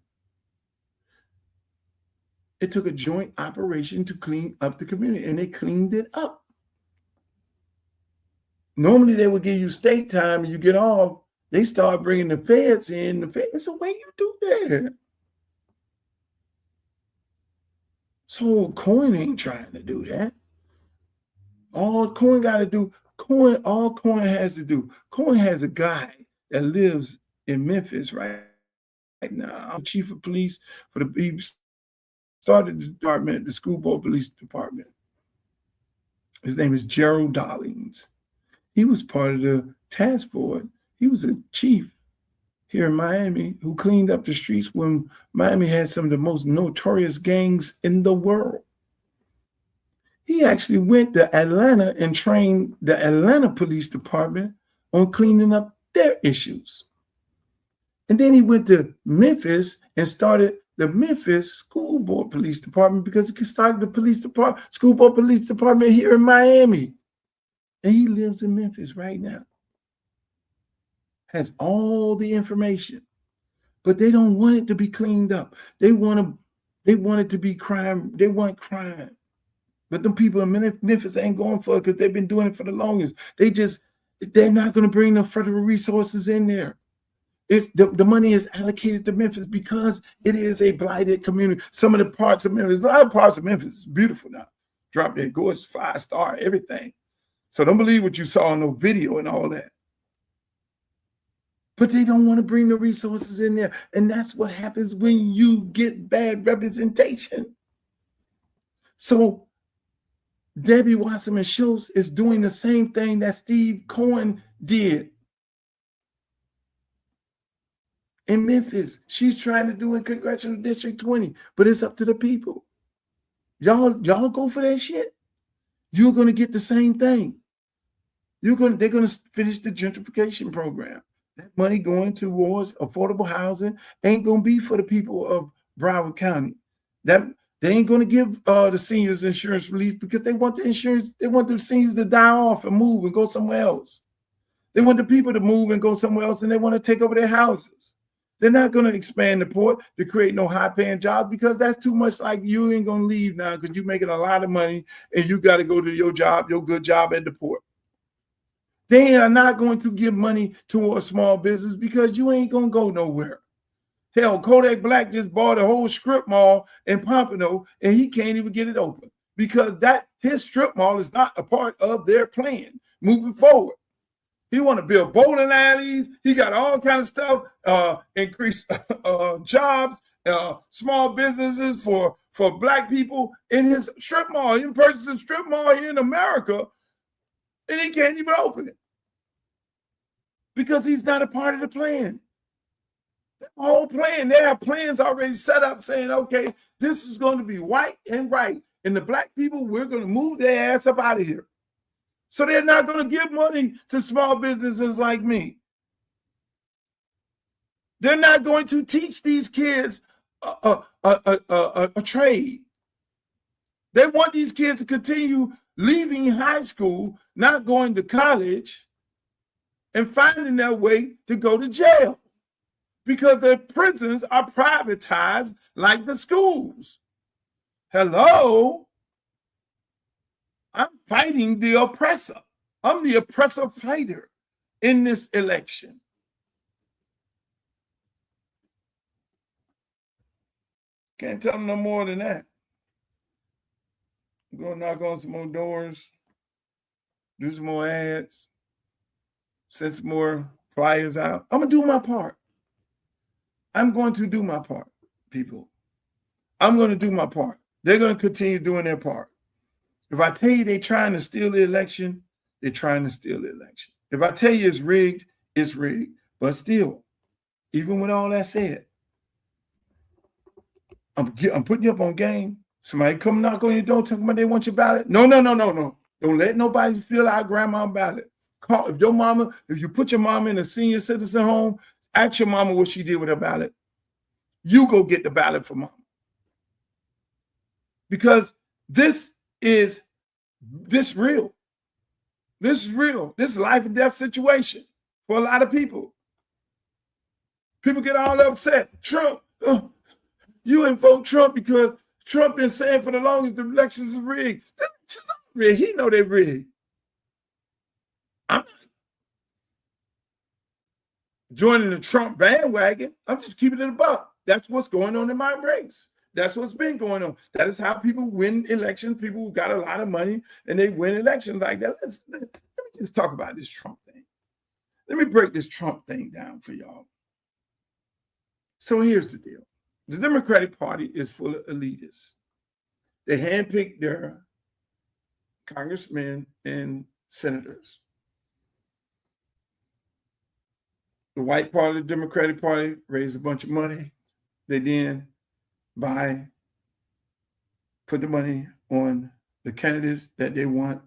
It took a joint operation to clean up the community, and they cleaned it up. Normally, they would give you state time and you get off. They start bringing the feds in. The feds, the way you do that. So Cohen ain't trying to do that. All Cohen got to do, all Cohen has to do. Cohen has a guy that lives in Memphis right now. I'm chief of police for he started the department, the school board police department. His name is Gerald Dollings. He was part of the task force. He was a chief here in Miami who cleaned up the streets when Miami had some of the most notorious gangs in the world. He actually went to Atlanta and trained the Atlanta Police Department on cleaning up their issues. And then he went to Memphis and started the Memphis School Board Police Department because he started the police department, School Board Police Department here in Miami. And he lives in Memphis right now. Has all the information, but they don't want it to be cleaned up. They want it to be crime. They want crime. But them people in Memphis ain't going for it because they've been doing it for the longest. They're not going to bring the federal resources in there. It's the money is allocated to Memphis because it is a blighted community. Some of the parts of Memphis, a lot of parts of Memphis is beautiful now. Drop dead gorgeous, 5-star, everything. So don't believe what you saw in the video and all that. But they don't want to bring the resources in there. And that's what happens when you get bad representation. So Debbie Wasserman Schultz is doing the same thing that Steve Cohen did in Memphis. She's trying to do in Congressional District 20, but it's up to the people. Y'all go for that shit. You're going to get the same thing. They're going to finish the gentrification program. That money going towards affordable housing ain't going to be for the people of Broward County. They ain't going to give the seniors insurance relief because they want the seniors to die off and move and go somewhere else. They want the people to move and go somewhere else, and they want to take over their houses. They're not going to expand the port to create no high-paying jobs because that's too much. Like, you ain't going to leave now because you're making a lot of money and you got to go to your job, your good job at the port. They are not going to give money to a small business because you ain't going to go nowhere. Hell, Kodak Black just bought a whole strip mall in Pompano, and he can't even get it open because his strip mall is not a part of their plan moving forward. He want to build bowling alleys. He got all kind of stuff, increase jobs, small businesses for Black people in his strip mall. He purchased a strip mall here in America, and he can't even open it because he's not a part of the plan. The whole plan, they have plans already set up saying, okay, this is going to be white and right. And the Black people, we're going to move their ass up out of here. So they're not going to give money to small businesses like me. They're not going to teach these kids a trade. They want these kids to continue leaving high school, not going to college, and finding their way to go to jail. Because the prisons are privatized like the schools. Hello? I'm fighting the oppressor. I'm the oppressor fighter in this election. Can't tell them no more than that. I'm going to knock on some more doors, do some more ads, send some more flyers out. I'm going to do my part. I'm going to do my part, people. I'm going to do my part. They're going to continue doing their part. If I tell you they're trying to steal the election, they're trying to steal the election. If I tell you it's rigged, it's rigged. But still, even with all that said, I'm putting you up on game. Somebody come knock on your door talking about they want your ballot. No. Don't let nobody fill out grandma's ballot. Call if you put your mama in a senior citizen home, ask your mama what she did with her ballot. You go get the ballot for mama. Because this is real. This is real. This is a life and death situation for a lot of people. People get all upset. Trump, you ain't vote Trump because Trump been saying for the longest the elections are rigged. The elections are rigged. He know they're rigged. I'm not joining the Trump bandwagon. I'm just keeping it a buck. That's what's going on in my race. That's what's been going on. That is how people win elections. People who got a lot of money and they win elections like that. Let me just talk about this Trump thing. Let me break this Trump thing down for y'all. So here's the deal. The Democratic Party is full of elitists. They handpick their congressmen and senators. The white part of the Democratic Party raised a bunch of money. They then put the money on the candidates that they want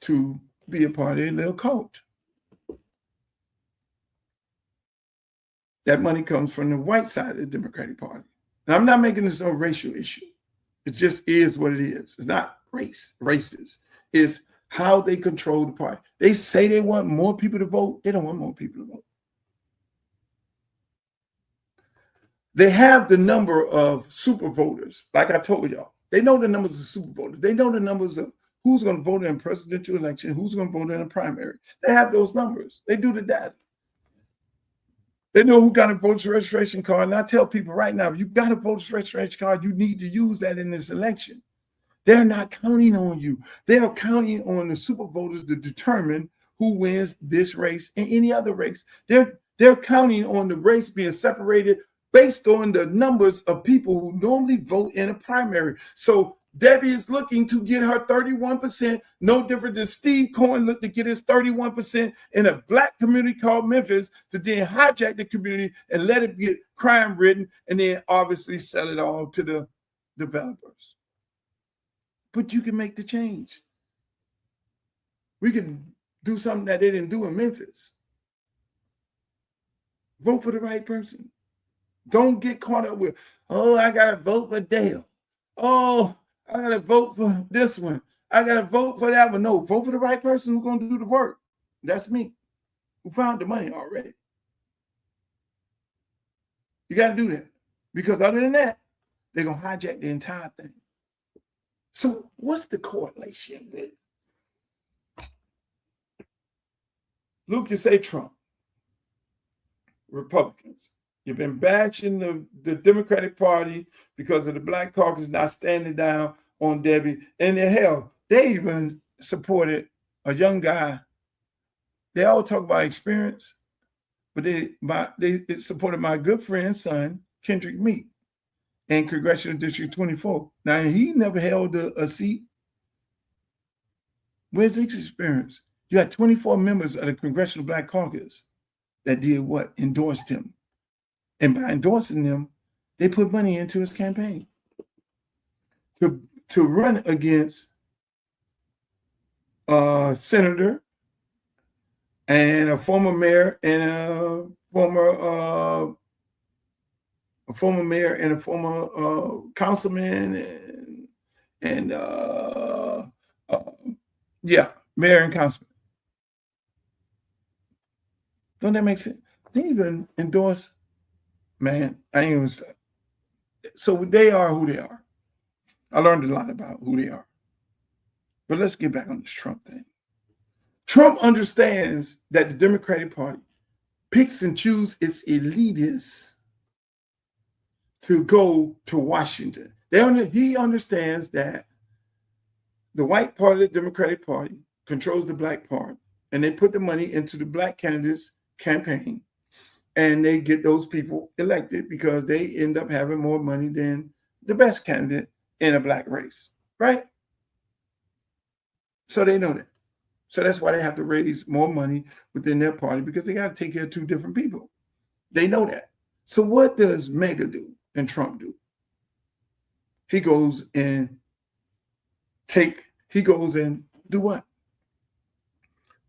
to be a part of their little cult. That money comes from the white side of the Democratic Party. Now, I'm not making this a racial issue. It just is what it is. It's not racist. It's how they control the party. They say they want more people to vote. They don't want more people to vote. They have the number of super voters, like I told y'all. They know the numbers of super voters. They know the numbers of who's going to vote in a presidential election, who's going to vote in a primary. They have those numbers. They do the data. They know who got a voter's registration card. And I tell people right now, if you got a voter's registration card, you need to use that in this election. They're not counting on you. They're counting on the super voters to determine who wins this race and any other race. They're counting on the race being separated based on the numbers of people who normally vote in a primary. So Debbie is looking to get her 31%, no different than Steve Cohen looked to get his 31% in a black community called Memphis, to then hijack the community and let it get crime ridden and then obviously sell it all to the developers. But you can make the change. We can do something that they didn't do in Memphis. Vote for the right person. Don't get caught up with, oh, I got to vote for Dale. Oh, I got to vote for this one. I got to vote for that one. No, vote for the right person who's going to do the work. That's me, who found the money already. You got to do that. Because other than that, they're going to hijack the entire thing. So what's the correlation with? Luke, you say Trump. Republicans. You've been bashing the Democratic Party because of the Black Caucus not standing down on Debbie. And the hell, they even supported a young guy. They all talk about experience, but they supported my good friend's son, Kendrick Meek, in Congressional District 24. Now, he never held a seat. Where's his experience? You had 24 members of the Congressional Black Caucus that did what? Endorsed him. And by endorsing them, they put money into his campaign to run against a senator and a former mayor and a former councilman and mayor and councilman. Don't that make sense? They even endorse, man. I ain't even say. So they are who they are. I learned a lot about who they are. But let's get back on this Trump thing. Trump understands that the Democratic Party picks and chooses its elitists to go to Washington. He understands that the white part of the Democratic Party controls the black part, and they put the money into the black candidates' campaign, and they get those people elected because they end up having more money than the best candidate in a black race, right? So they know that. So that's why they have to raise more money within their party, because they got to take care of two different people. They know that. So what does Mega do and Trump do? He goes and do what?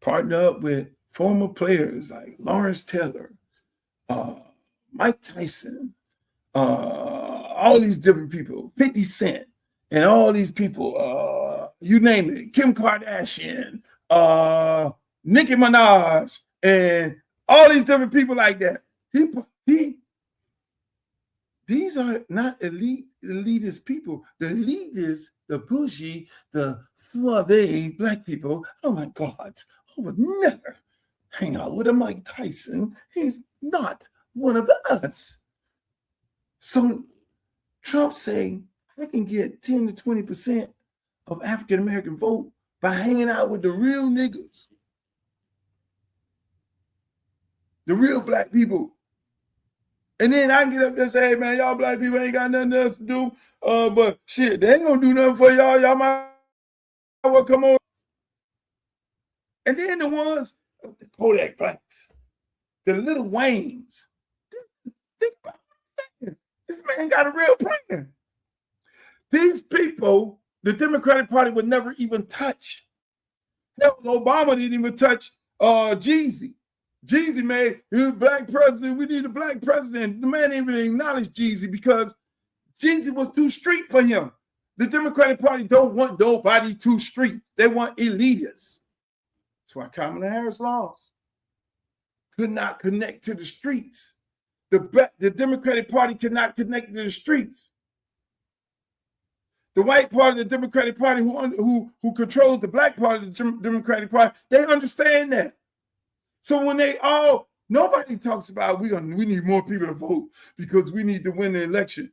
Partner up with former players like Lawrence Taylor, Mike Tyson, all these different people, 50 Cent, and all these people, you name it, Kim Kardashian, Nicki Minaj, and all these different people like that. These are not elitist people. The elitists, the bougie, the suave black people, oh my God, I would never hang out with a Mike Tyson. He's not one of us. So Trump saying, I can get 10 to 20% of African-American vote by hanging out with the real niggas, the real black people. And then I get up there and say, hey, man, y'all black people ain't got nothing else to do. But shit, they ain't gonna do nothing for y'all. Y'all might well come on. And then the ones, the Kodak Blacks, the Little Waynes. Think about it. This man got a real plan. These people, the Democratic Party would never even touch. Hell, Obama didn't even touch Jeezy. Jeezy made, he was black president. We need a black president. The man didn't even acknowledge Jeezy because Jeezy was too street for him. The Democratic Party don't want nobody too street. They want elitists. That's why Kamala Harris lost. Could not connect to the streets. The Democratic Party could not connect to the streets. The white part of the Democratic Party who controls the black part of the Democratic Party, they understand that. So when nobody talks about we need more people to vote because we need to win the election.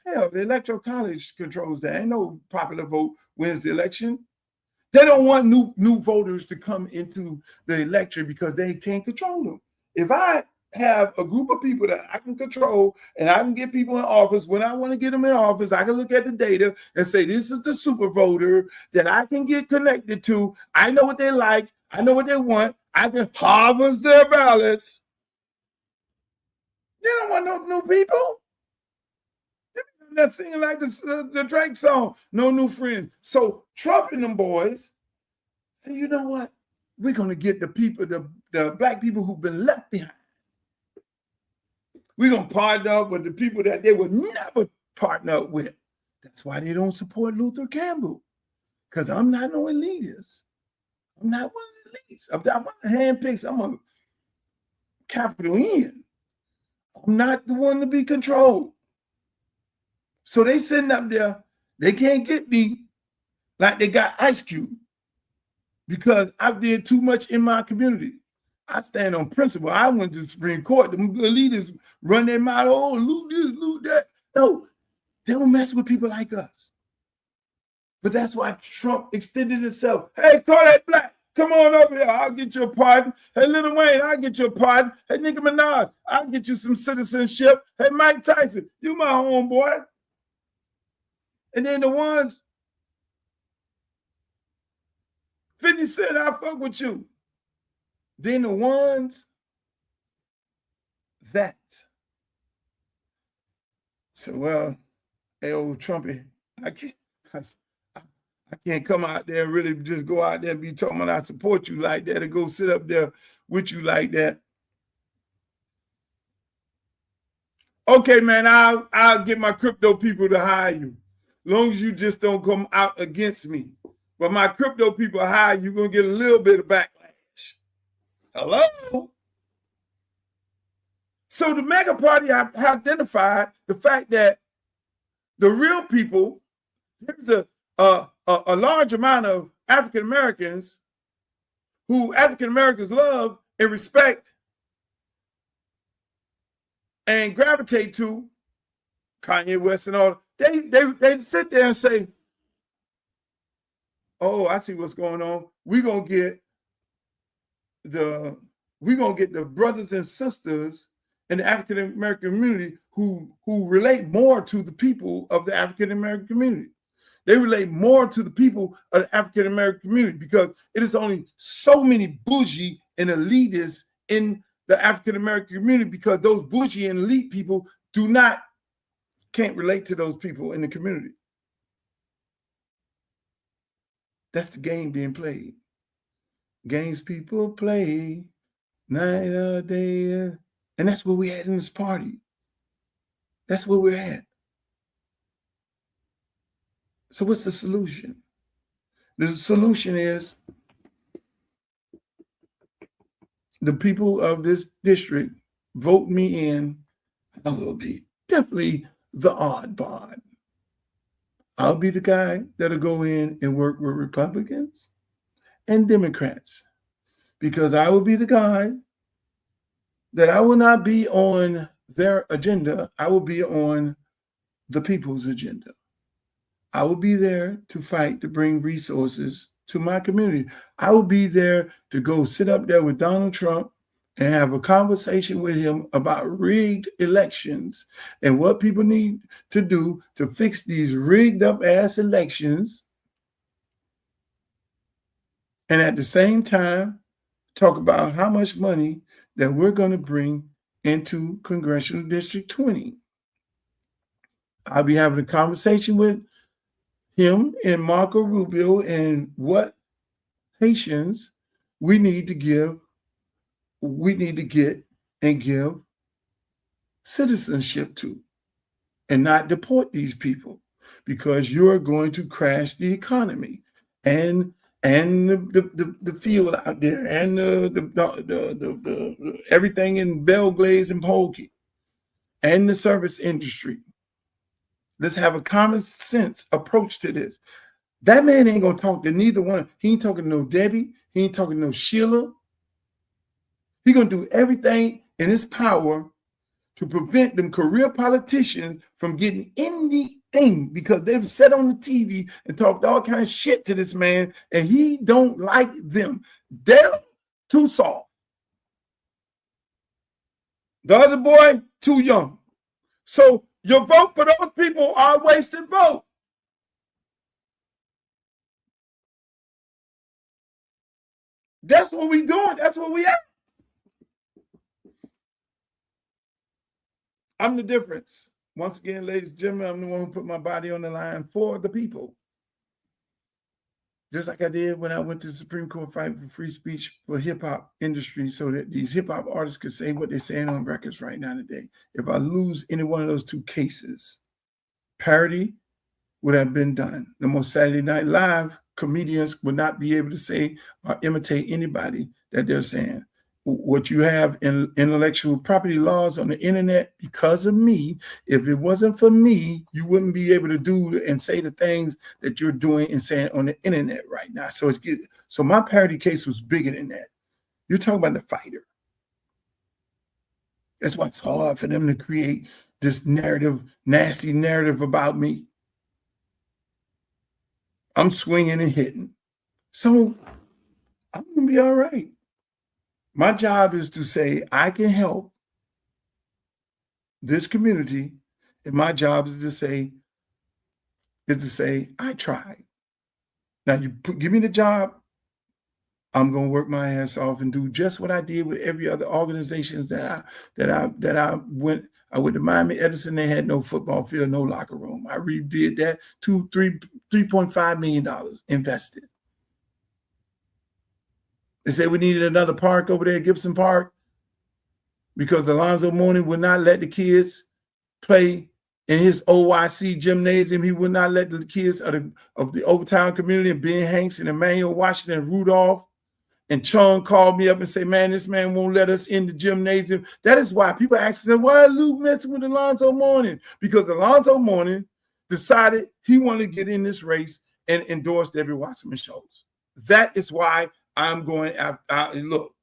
Hell, the Electoral College controls that. Ain't no popular vote wins the election. They don't want new voters to come into the election because they can't control them. If I have a group of people that I can control and I can get people in office, when I want to get them in office, I can look at the data and say, this is the super voter that I can get connected to. I know what they like. I know what they want. I can harvest their ballots. They don't want no new people. They're not singing like the Drake song, no new friends. So Trump and them boys say, you know what? We're going to get the people, the black people who've been left behind. We're going to partner up with the people that they would never partner up with. That's why they don't support Luther Campbell. Because I'm not no elitist. I'm not one of the elites. I'm one of the handpicks. I'm a capital N. I'm not the one to be controlled. So they sitting up there. They can't get me like they got Ice Cube because I did too much in my community. I stand on principle. I went to the Supreme Court. The leaders run their mouth, oh, loot this, loot that. No, they don't mess with people like us. But that's why Trump extended himself. Hey, Kodak Black, come on over here. I'll get you a pardon. Hey, Lil Wayne, I'll get you a pardon. Hey, Nicki Minaj, I'll get you some citizenship. Hey, Mike Tyson, you my homeboy. And then the ones, 50 Cent, I fuck with you. Then the ones that. So, well, hey, old Trumpy, I can't come out there and really just go out there and be talking about I support you like that and go sit up there with you like that. Okay, man, I'll get my crypto people to hire you. As long as you just don't come out against me. But my crypto people hire you, you're going to get a little bit of backlash. Hello? So the mega party have identified the fact that the real people, there's a large amount of African Americans who African Americans love and respect and gravitate to, Kanye West and all. They sit there and say, oh, I see what's going on. We're gonna get the brothers and sisters in the African American community who relate more to the people of the African American community. They relate more to the people of the African American community because it is only so many bougie and elitists in the African American community because those bougie and elite people can't relate to those people in the community. That's the game being played. Games people play night or day. And that's where we're at in this party. That's where we're at. So what's the solution? The solution is the people of this district vote me in. I will be definitely the odd bod. I'll be the guy that'll go in and work with Republicans and Democrats because I will be the guy that I will not be on their agenda. I will be on the people's agenda. I will be there to fight to bring resources to my community. I will be there to go sit up there with Donald Trump and have a conversation with him about rigged elections and what people need to do to fix these rigged up ass elections. And at the same time, talk about how much money that we're going to bring into Congressional District 20. I'll be having a conversation with him and Marco Rubio and what Haitians we need to get and give citizenship to and not deport these people because you're going to crash the economy and the field out there and the everything in Belglaze and Polkey and the service industry. Let's have a common sense approach to this. That man ain't gonna talk to neither one. He ain't talking to no Debbie. He ain't talking to no Sheila. He gonna do everything in his power to prevent them career politicians from getting anything because they've sat on the TV and talked all kind of shit to this man, and he don't like them. They're too soft. The other boy, too young. So your vote for those people are a wasted vote. That's what we doing. That's what we at. I'm the difference. Once again, ladies and gentlemen, I'm the one who put my body on the line for the people. Just like I did when I went to the Supreme Court fighting for free speech for hip-hop industry so that these hip-hop artists could say what they're saying on records right now today. If I lose any one of those two cases, parody would have been done. The most Saturday Night Live comedians would not be able to say or imitate anybody that they're saying. What you have in intellectual property laws on the internet because of me, if it wasn't for me, you wouldn't be able to do and say the things that you're doing and saying on the internet right now. So my parody case was bigger than that. You're talking about the fighter. That's why it's hard for them to create this narrative, nasty narrative about me. I'm swinging and hitting. So I'm going to be all right. My job is to say I can help this community, and my job is to say I tried. Now you give me the job, I'm gonna work my ass off and do just what I did with every other organizations that I went. I went to Miami Edison. They had no football field, no locker room. I redid that. $3.5 million invested. They said we needed another park over there at Gibson Park because Alonzo Mourning would not let the kids play in his OYC gymnasium. He would not let the kids of the Overtown community, and Ben Hanks and Emmanuel Washington and Rudolph and Chung called me up and say, man, this man won't let us in the gymnasium. That is why people ask them, why Luke messing with Alonzo Mourning? Because Alonzo Mourning decided he wanted to get in this race and endorse Debbie Wasserman Schultz. That is why I'm going after. Look,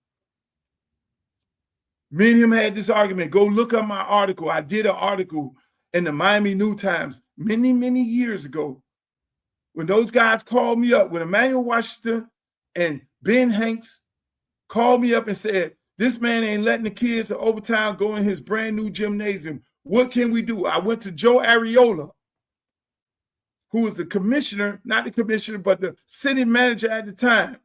me and him had this argument. Go look up my article. I did an article in the Miami New Times many, many years ago when those guys called me up, when Emmanuel Washington and Ben Hanks called me up and said, this man ain't letting the kids of Overtown go in his brand new gymnasium. What can we do? I went to Joe Ariola, who was the commissioner, not the commissioner, but the city manager at the time.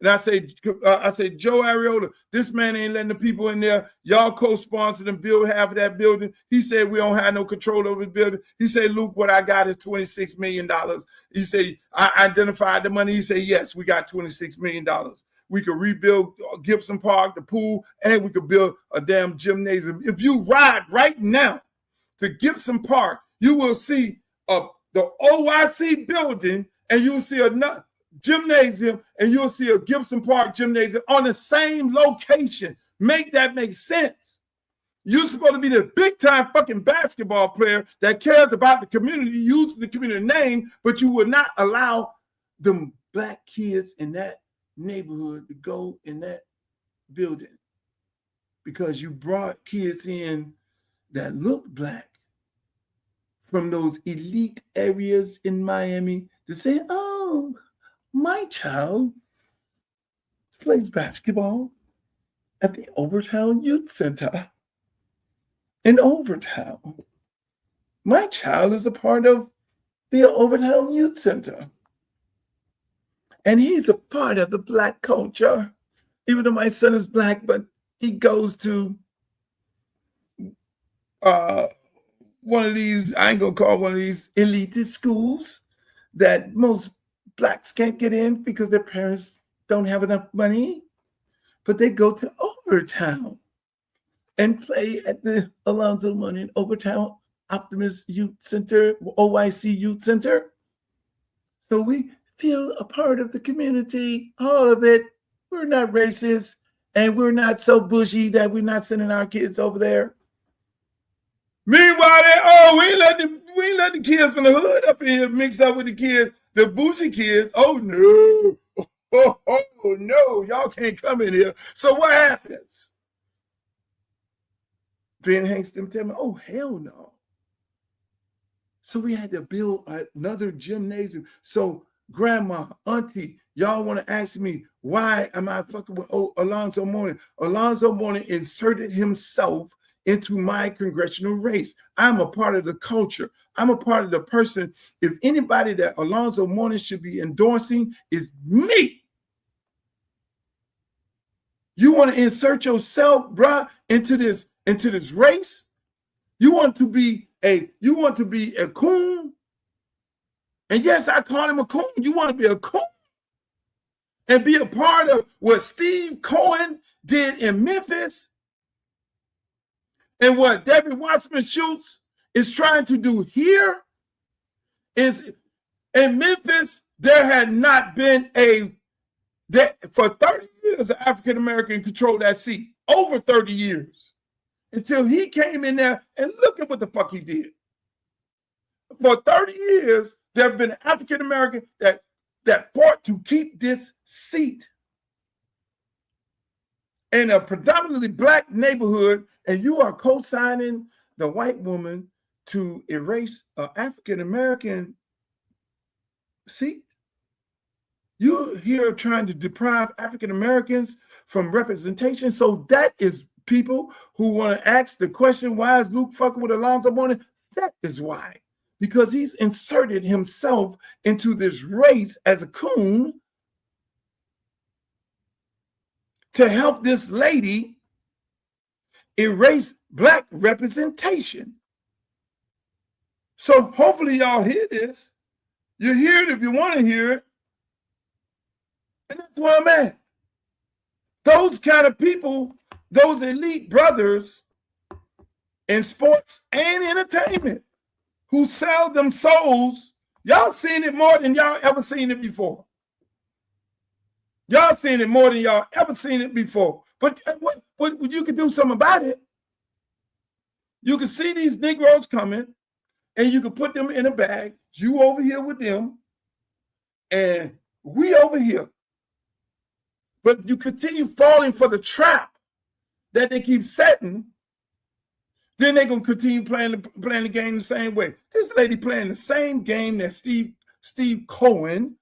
And I say, Joe Ariola, this man ain't letting the people in there. Y'all co-sponsored and build half of that building. He said, we don't have no control over the building. He said, Luke, what I got is $26 million. He said, I identified the money. He said, yes, we got $26 million. We could rebuild Gibson Park, the pool, and we could build a damn gymnasium. If you ride right now to Gibson Park, you will see the OYC building, and you'll see another gymnasium, and you'll see a Gibson Park gymnasium on the same location. Make that make sense. You're supposed to be the big time fucking basketball player that cares about the community, uses the community name, but you would not allow them black kids in that neighborhood to go in that building because you brought kids in that look black from those elite areas in Miami to say, oh, my child plays basketball at the Overtown Youth Center in Overtown. My child is a part of the Overtown Youth Center. And he's a part of the black culture. Even though my son is black, but he goes to one of these, I ain't gonna call one of these elitist schools that most blacks can't get in because their parents don't have enough money, but they go to Overtown and play at the Alonzo Mourning Overtown Optimist Youth Center, OYC Youth Center. So we feel a part of the community, all of it. We're not racist, and we're not so bushy that we're not sending our kids over there. Meanwhile, we ain't let the kids from the hood up in here mix up with the kids. The bougie kids, oh no, oh no, y'all can't come in here. So what happens? Ben Hanks them tell me, oh hell no. So we had to build another gymnasium. So grandma, auntie, y'all want to ask me why am I fucking with Alonzo Mourning? Alonzo Mourning inserted himself into my congressional race. I'm a part of the culture. I'm a part of the person. If anybody that Alonzo Mourning should be endorsing is me. You want to insert yourself, bruh, into this race? You want to be a coon? And yes, I call him a coon. You want to be a coon and be a part of what Steve Cohen did in Memphis? And what Debbie Wasserman Schultz is trying to do here is in Memphis, there had not been for 30 years, an African American controlled that seat. Over 30 years. Until he came in there and look at what the fuck he did. For 30 years, there have been African American that fought to keep this seat. in a predominantly black neighborhood, and you are co-signing the white woman to erase an African-American seat? You're here trying to deprive African-Americans from representation. So that is people who want to ask the question, why is Luke fucking with Alonzo Mourning? That is why. Because he's inserted himself into this race as a coon to help this lady erase black representation. So hopefully y'all hear this. You hear it if you want to hear it. And that's where I'm at. Those kind of people, those elite brothers in sports and entertainment who sell them souls, y'all seen it more than y'all ever seen it before. Y'all seen it more than y'all ever seen it before. But what you can do something about it. You can see these Negroes coming, and you can put them in a bag. You over here with them, and we over here. But you continue falling for the trap that they keep setting, then they're going to continue playing the game the same way. This lady playing the same game that Steve Cohen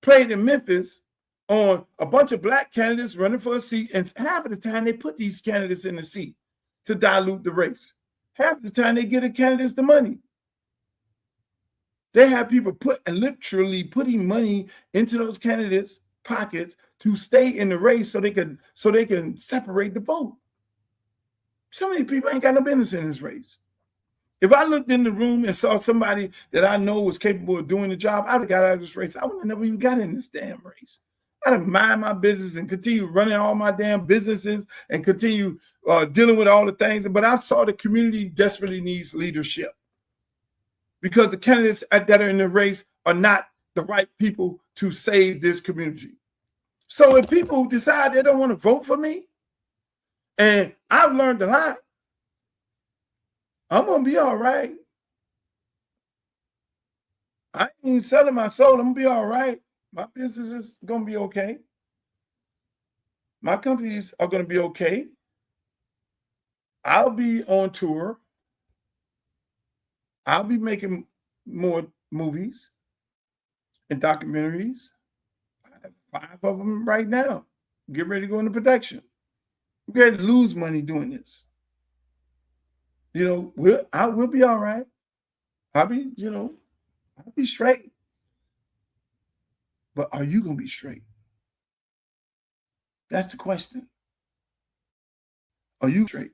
played in Memphis on a bunch of black candidates running for a seat, and half of the time they put these candidates in the seat to dilute the race. Half of the time they give the candidates the money. They have people literally putting money into those candidates' pockets to stay in the race so they can separate the vote. Some of these people ain't got no business in this race. If I looked in the room and saw somebody that I know was capable of doing the job, I'd have got out of this race. I would have never even got in this damn race. I'd have mind my business and continue running all my damn businesses and continue dealing with all the things. But I saw the community desperately needs leadership because the candidates that are in the race are not the right people to save this community. So if people decide they don't want to vote for me, and I've learned a lot, I'm going to be all right. I ain't selling my soul. I'm going to be all right. My business is going to be okay. My companies are going to be okay. I'll be on tour. I'll be making more movies and documentaries. I have 5 of them right now. Get ready to go into production. I'm ready to lose money doing this. You know, we'll be all right. I'll be straight. But are you going to be straight? That's the question. Are you straight?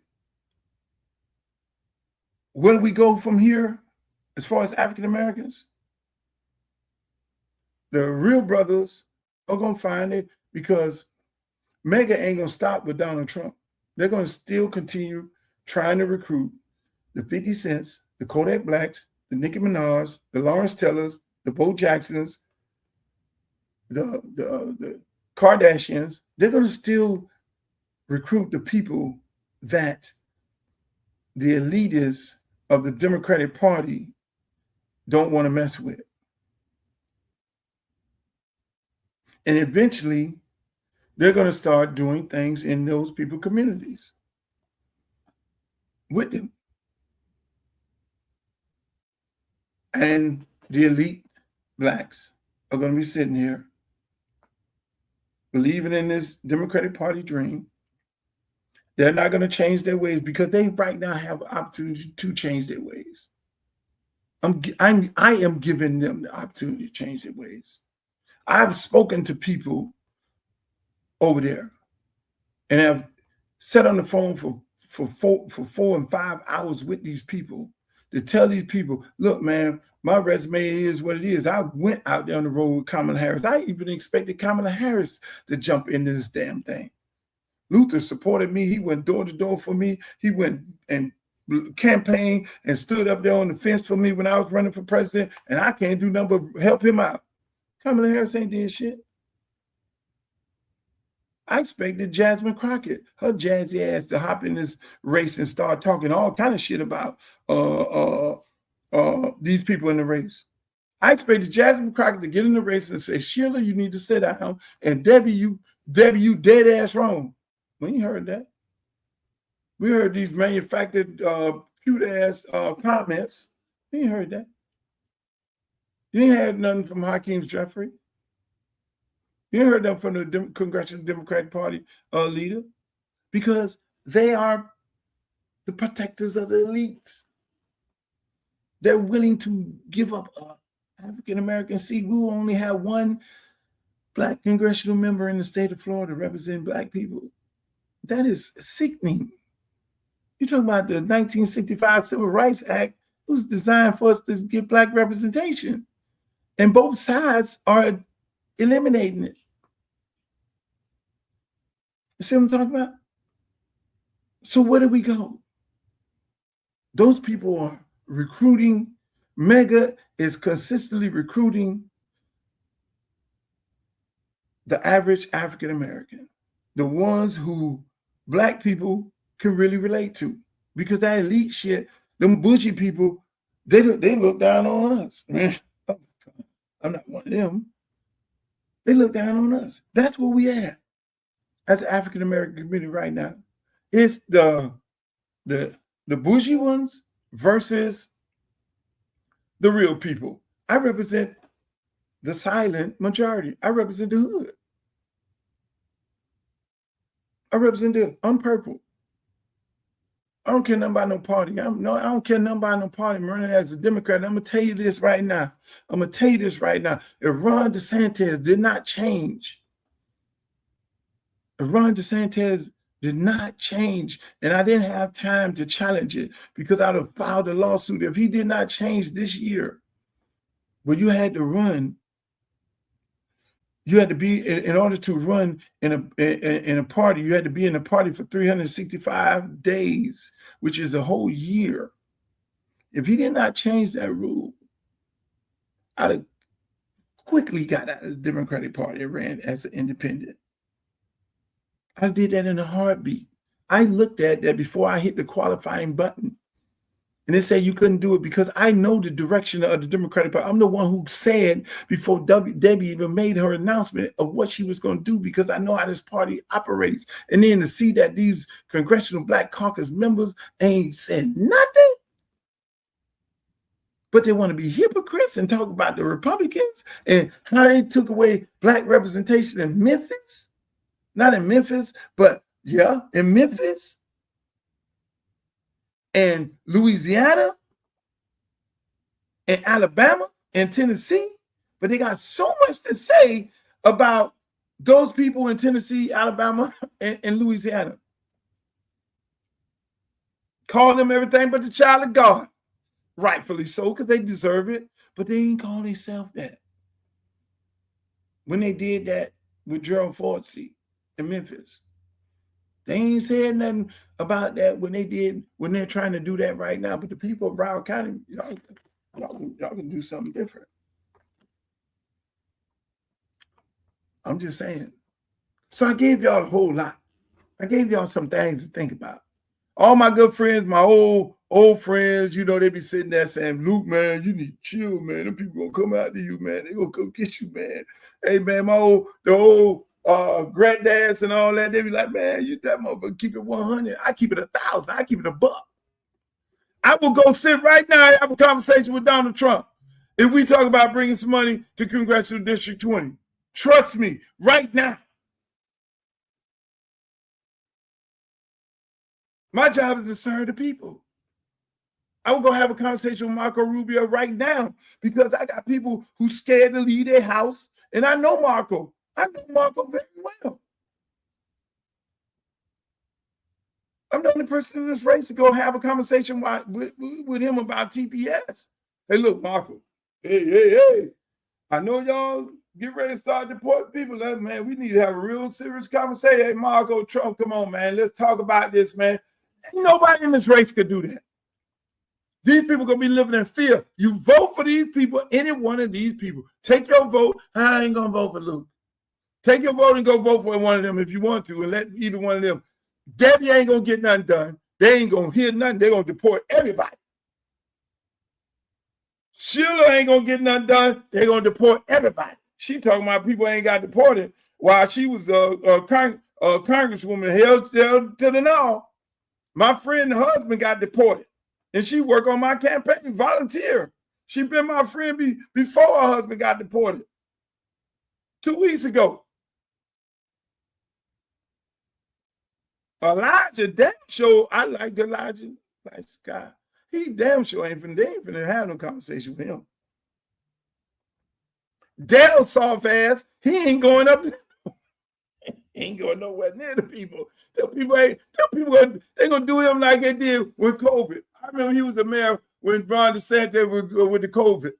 Where do we go from here as far as African Americans? The real brothers are going to find it because Mega ain't going to stop with Donald Trump. They're going to still continue trying to recruit the 50 Cents, the Kodak Blacks, the Nicki Minaj, the Lawrence Tellers, the Bo Jacksons, the Kardashians. They're going to still recruit the people that the elitists of the Democratic Party don't want to mess with. And eventually, they're going to start doing things in those people communities with them. And the elite blacks are going to be sitting here believing in this Democratic Party dream. They're not going to change their ways because they right now have an opportunity to change their ways. I am giving them the opportunity to change their ways. I've spoken to people over there and have sat on the phone for 4 and 5 hours with these people to tell these people, look, man, my resume is what it is. I went out there on the road with Kamala Harris. I even expected Kamala Harris to jump into this damn thing. Luther supported me. He went door to door for me. He went and campaigned and stood up there on the fence for me when I was running for president, and I can't do nothing but help him out. Kamala Harris ain't did shit. I expected Jasmine Crockett, her jazzy ass, to hop in this race and start talking all kind of shit about these people in the race. I expected Jasmine Crockett to get in the race and say, Sheila, you need to sit down, and Debbie, you dead ass wrong. We ain't heard that. We heard these manufactured cute ass comments. We ain't heard that. You ain't had nothing from Hakeem Jeffrey. You ain't heard that from the Congressional Democratic Party leader, because they are the protectors of the elites. They're willing to give up African-American seat. We will only have one Black congressional member in the state of Florida representing Black people. That is sickening. You talk about the 1965 Civil Rights Act. It was designed for us to get Black representation. And both sides are eliminating it. You see what I'm talking about? So where do we go? Those people are recruiting. MEGA is consistently recruiting the average African American, the ones who Black people can really relate to, because that elite shit, them bougie people, they look down on us. I'm not one of them. They look down on us. That's where we at as an African American community right now. It's the bougie ones versus the real people. I represent the silent majority. I represent the hood. I'm purple. I don't care nothing about no party. I don't care nothing about no party. I'm running as a Democrat. I'm gonna tell you this right now. If Ron DeSantis did not change, and I didn't have time to challenge it because I'd have filed a lawsuit. If he did not change this year, well, you had to run. You had to be, in order to run in a party, you had to be in a party for 365 days, which is a whole year. If he did not change that rule, I'd have quickly got out of the Democratic Party and ran as an independent. I did that in a heartbeat. I looked at that before I hit the qualifying button. And they said you couldn't do it because I know the direction of the Democratic Party. I'm the one who said before Debbie even made her announcement of what she was going to do, because I know how this party operates. And then to see that these Congressional Black Caucus members ain't said nothing, but they want to be hypocrites and talk about the Republicans and how they took away Black representation in Memphis. Not in Memphis, but yeah, in Memphis. And Louisiana, and Alabama, and Tennessee, but they got so much to say about those people in Tennessee, Alabama, and Louisiana. Call them everything but the child of God. Rightfully so, because they deserve it, but they ain't call themselves that. When they did that with Gerald Ford's seat in Memphis, they ain't said nothing about that when they're trying to do that right now. But the people of Broward County, y'all can do something different. I'm just saying. So I gave y'all a whole lot. I gave y'all some things to think about. All my good friends, my old friends, they be sitting there saying, Luke, man, you need to chill, man. Them people gonna come out to you, man. They gonna come get you, man. Hey, man, the old granddads and all that, they be like, man, you that motherfucker keep it 100. I keep it 1,000. I keep it $1. I will go sit right now and have a conversation with Donald Trump if we talk about bringing some money to Congressional District 20. Trust me, right now. My job is to serve the people. I will go have a conversation with Marco Rubio right now because I got people who scared to leave their house, and I know Marco. I know Marco very well. I'm the only person in this race to go have a conversation with him about TPS. Hey, look, Marco. Hey. I know y'all get ready to start deporting people. Man, we need to have a real serious conversation. Hey, Marco, Trump, come on, man. Let's talk about this, man. Nobody in this race could do that. These people going to be living in fear. You vote for these people, any one of these people. Take your vote. I ain't going to vote for Luke. Take your vote and go vote for one of them if you want to, and let either one of them. Debbie ain't going to get nothing done. They ain't going to hear nothing. They're going to deport everybody. Sheila ain't gonna get nothing done. They're gonna deport everybody. She talking about people ain't got deported while she was a congresswoman held to the law. My friend's husband got deported, and she worked on my campaign, volunteer. She been my friend before her husband got deported 2 weeks ago. Elijah, damn sure, I like Elijah, like Scott. He damn sure ain't finna have no conversation with him. Dale soft ass, he ain't going up there. He ain't going nowhere near the people. They gonna do him like they did with COVID. I remember he was the mayor when Ron DeSantis was with the COVID.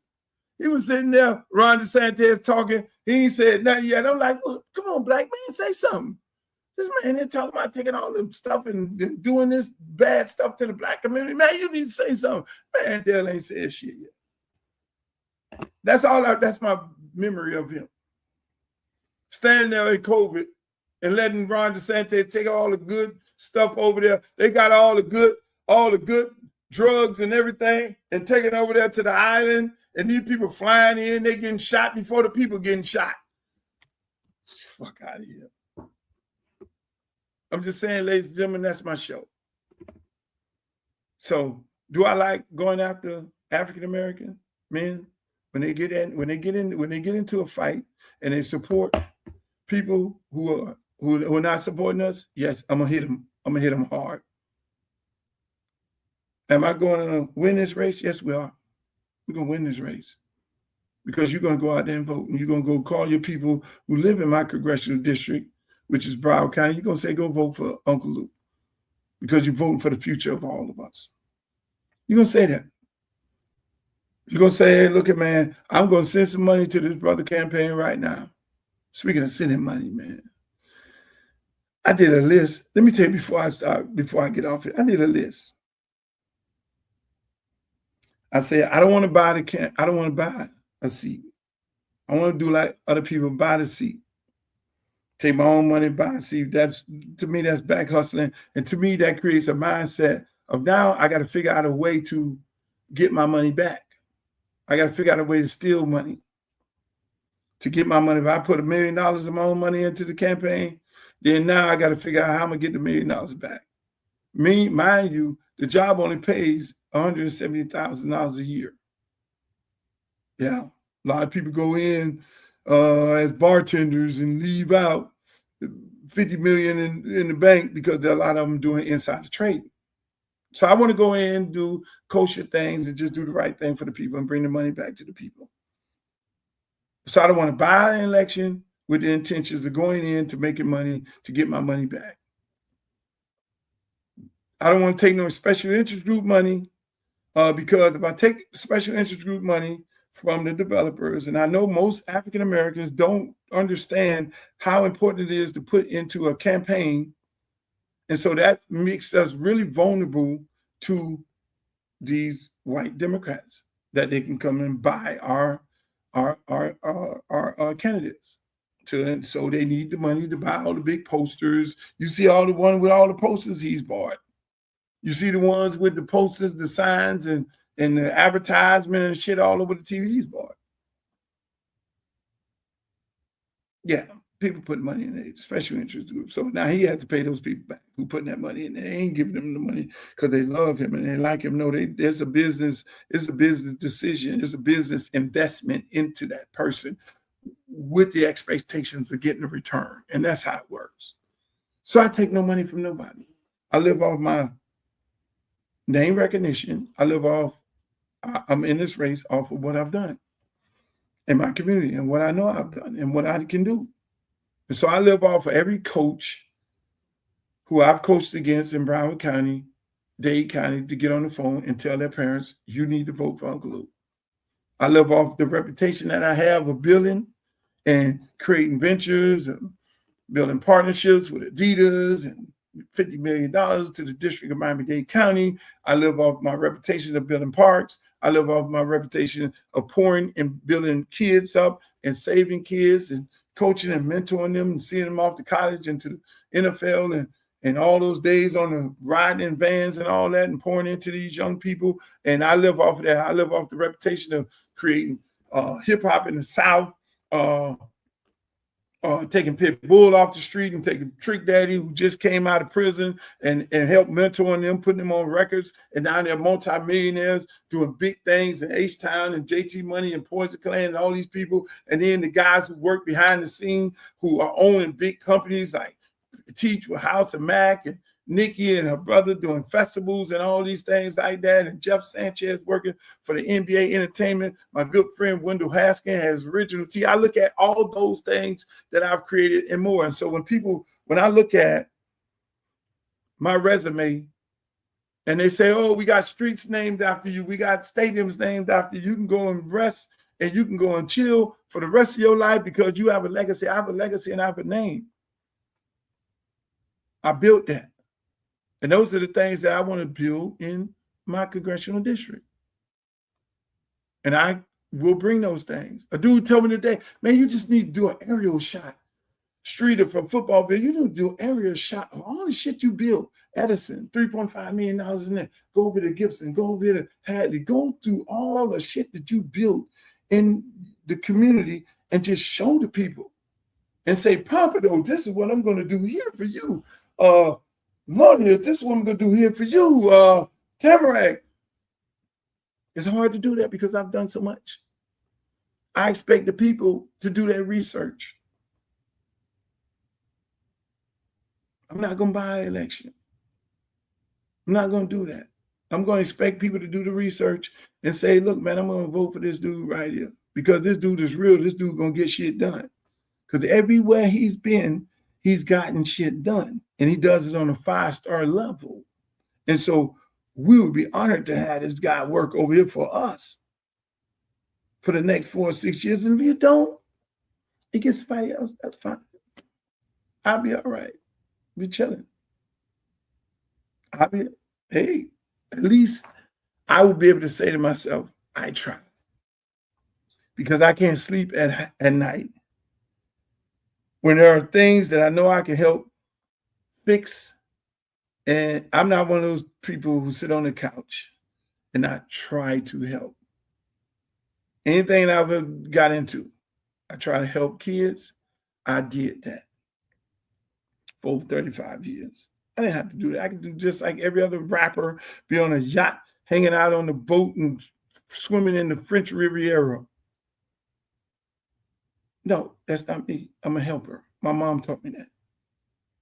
He was sitting there, Ron DeSantis talking. He ain't said nothing yet. I'm like, well, come on, black man, say something. This man here talking about taking all the stuff and doing this bad stuff to the black community. Man, you need to say something. Man, Dale ain't said shit yet. That's my memory of him. Standing there in COVID and letting Ron DeSantis take all the good stuff over there. They got all the good drugs and everything and taking over there to the island. And these people flying in, they getting shot before the people getting shot. Fuck out of here. I'm just saying, ladies and gentlemen, that's my show. So, do I like going after African American men when they get into a fight and they support people who are not supporting us? Yes, I'm gonna hit them. I'm gonna hit them hard. Am I going to win this race? Yes, we are. We're gonna win this race because you're gonna go out there and vote, and you're gonna go call your people who live in my congressional district, which is Broward County. You're going to say, go vote for Uncle Luke because you're voting for the future of all of us. You're going to say that. You're going to say, hey, look, man, I'm going to send some money to this brother campaign right now. Speaking of sending money, man, I did a list. Let me tell you before I get off it, I did a list. I said, I don't want to buy a seat. I want to do like other people, buy the seat. Take my own money, buy a seat. To me, that's back hustling. And to me, that creates a mindset of now I got to figure out a way to get my money back. I got to figure out a way to steal money to get my money. If I put $1 million of my own money into the campaign, then now I got to figure out how I'm going to get the $1 million back. Mind you, the job only pays $170,000 a year. Yeah, a lot of people go in as bartenders and leave out $50 million in the bank because there are a lot of them doing insider trading. So I want to go in and do kosher things and just do the right thing for the people and bring the money back to the people. So I don't want to buy an election with the intentions of going in to making money to get my money back. I don't want to take no special interest group money because if I take special interest group money from the developers, and I know most African Americans don't understand how important it is to put into a campaign, and so that makes us really vulnerable to these white Democrats that they can come and buy our candidates. So they need the money to buy all the big posters. You see all the one with all the posters he's bought. You see the ones with the posters, the signs, and the advertisement and shit all over the TV he's bought. Yeah, people put money in a special interest group. So now he has to pay those people back who putting that money in. They ain't giving them the money because they love him and they like him. No, there's a business. It's a business decision. It's a business investment into that person with the expectations of getting a return. And that's how it works. So I take no money from nobody. I live off my name recognition. I'm in this race off of what I've done in my community and what I know I've done and what I can do. And so I live off of every coach who I've coached against in Broward County, Dade County, to get on the phone and tell their parents, you need to vote for Uncle Luke. I live off the reputation that I have of building and creating ventures and building partnerships with Adidas and $50 million to the District of Miami-Dade County. I live off my reputation of building parks. I live off my reputation of pouring and building kids up and saving kids and coaching and mentoring them and seeing them off to college and to the NFL and all those days on the riding in vans and all that and pouring into these young people. And I live off of that. I live off the reputation of creating hip hop in the South, taking Pit Bull off the street and taking Trick Daddy, who just came out of prison, and help mentoring them, putting them on records. And now they're multimillionaires doing big things in H-Town and JT Money and Poison Clan and all these people. And then the guys who work behind the scene who are owning big companies like Teach with House of Mac, and Nikki and her brother doing festivals and all these things like that, and Jeff Sanchez working for the NBA Entertainment. My good friend Wendell Haskin has Original T. I look at all those things that I've created and more. And so when I look at my resume and they say, oh, we got streets named after you, we got stadiums named after you, you can go and rest and you can go and chill for the rest of your life because you have a legacy. I have a legacy and I have a name. I built that. And those are the things that I want to build in my congressional district. And I will bring those things. A dude told me today, man, you just need to do an aerial shot. Streeter from football bill, you don't do an aerial shot of all the shit you built. Edison, $3.5 million in there. Go over to Gibson, go over to Hadley, go through all the shit that you built in the community and just show the people and say, Pompano, this is what I'm going to do here for you. Lordy, this is what I'm going to do here for you. Tamarack. It's hard to do that because I've done so much. I expect the people to do their research. I'm not going to buy an election. I'm not going to do that. I'm going to expect people to do the research and say, look, man, I'm going to vote for this dude right here because this dude is real. This dude going to get shit done. Because everywhere he's been, he's gotten shit done. And he does it on a 5-star level. And so we would be honored to have this guy work over here for us for the next 4 or 6 years. And if you don't, he gets somebody else, that's fine. I'll be all right. Be chilling. Hey, at least I will be able to say to myself, I tried. Because I can't sleep at night when there are things that I know I can help fix. And I'm not one of those people who sit on the couch and not try to help. Anything that I've ever got into, I try to help kids. I did that for over 35 years. I didn't have to do that. I could do just like every other rapper, be on a yacht, hanging out on the boat and swimming in the French Riviera. No, that's not me. I'm a helper. My mom taught me that.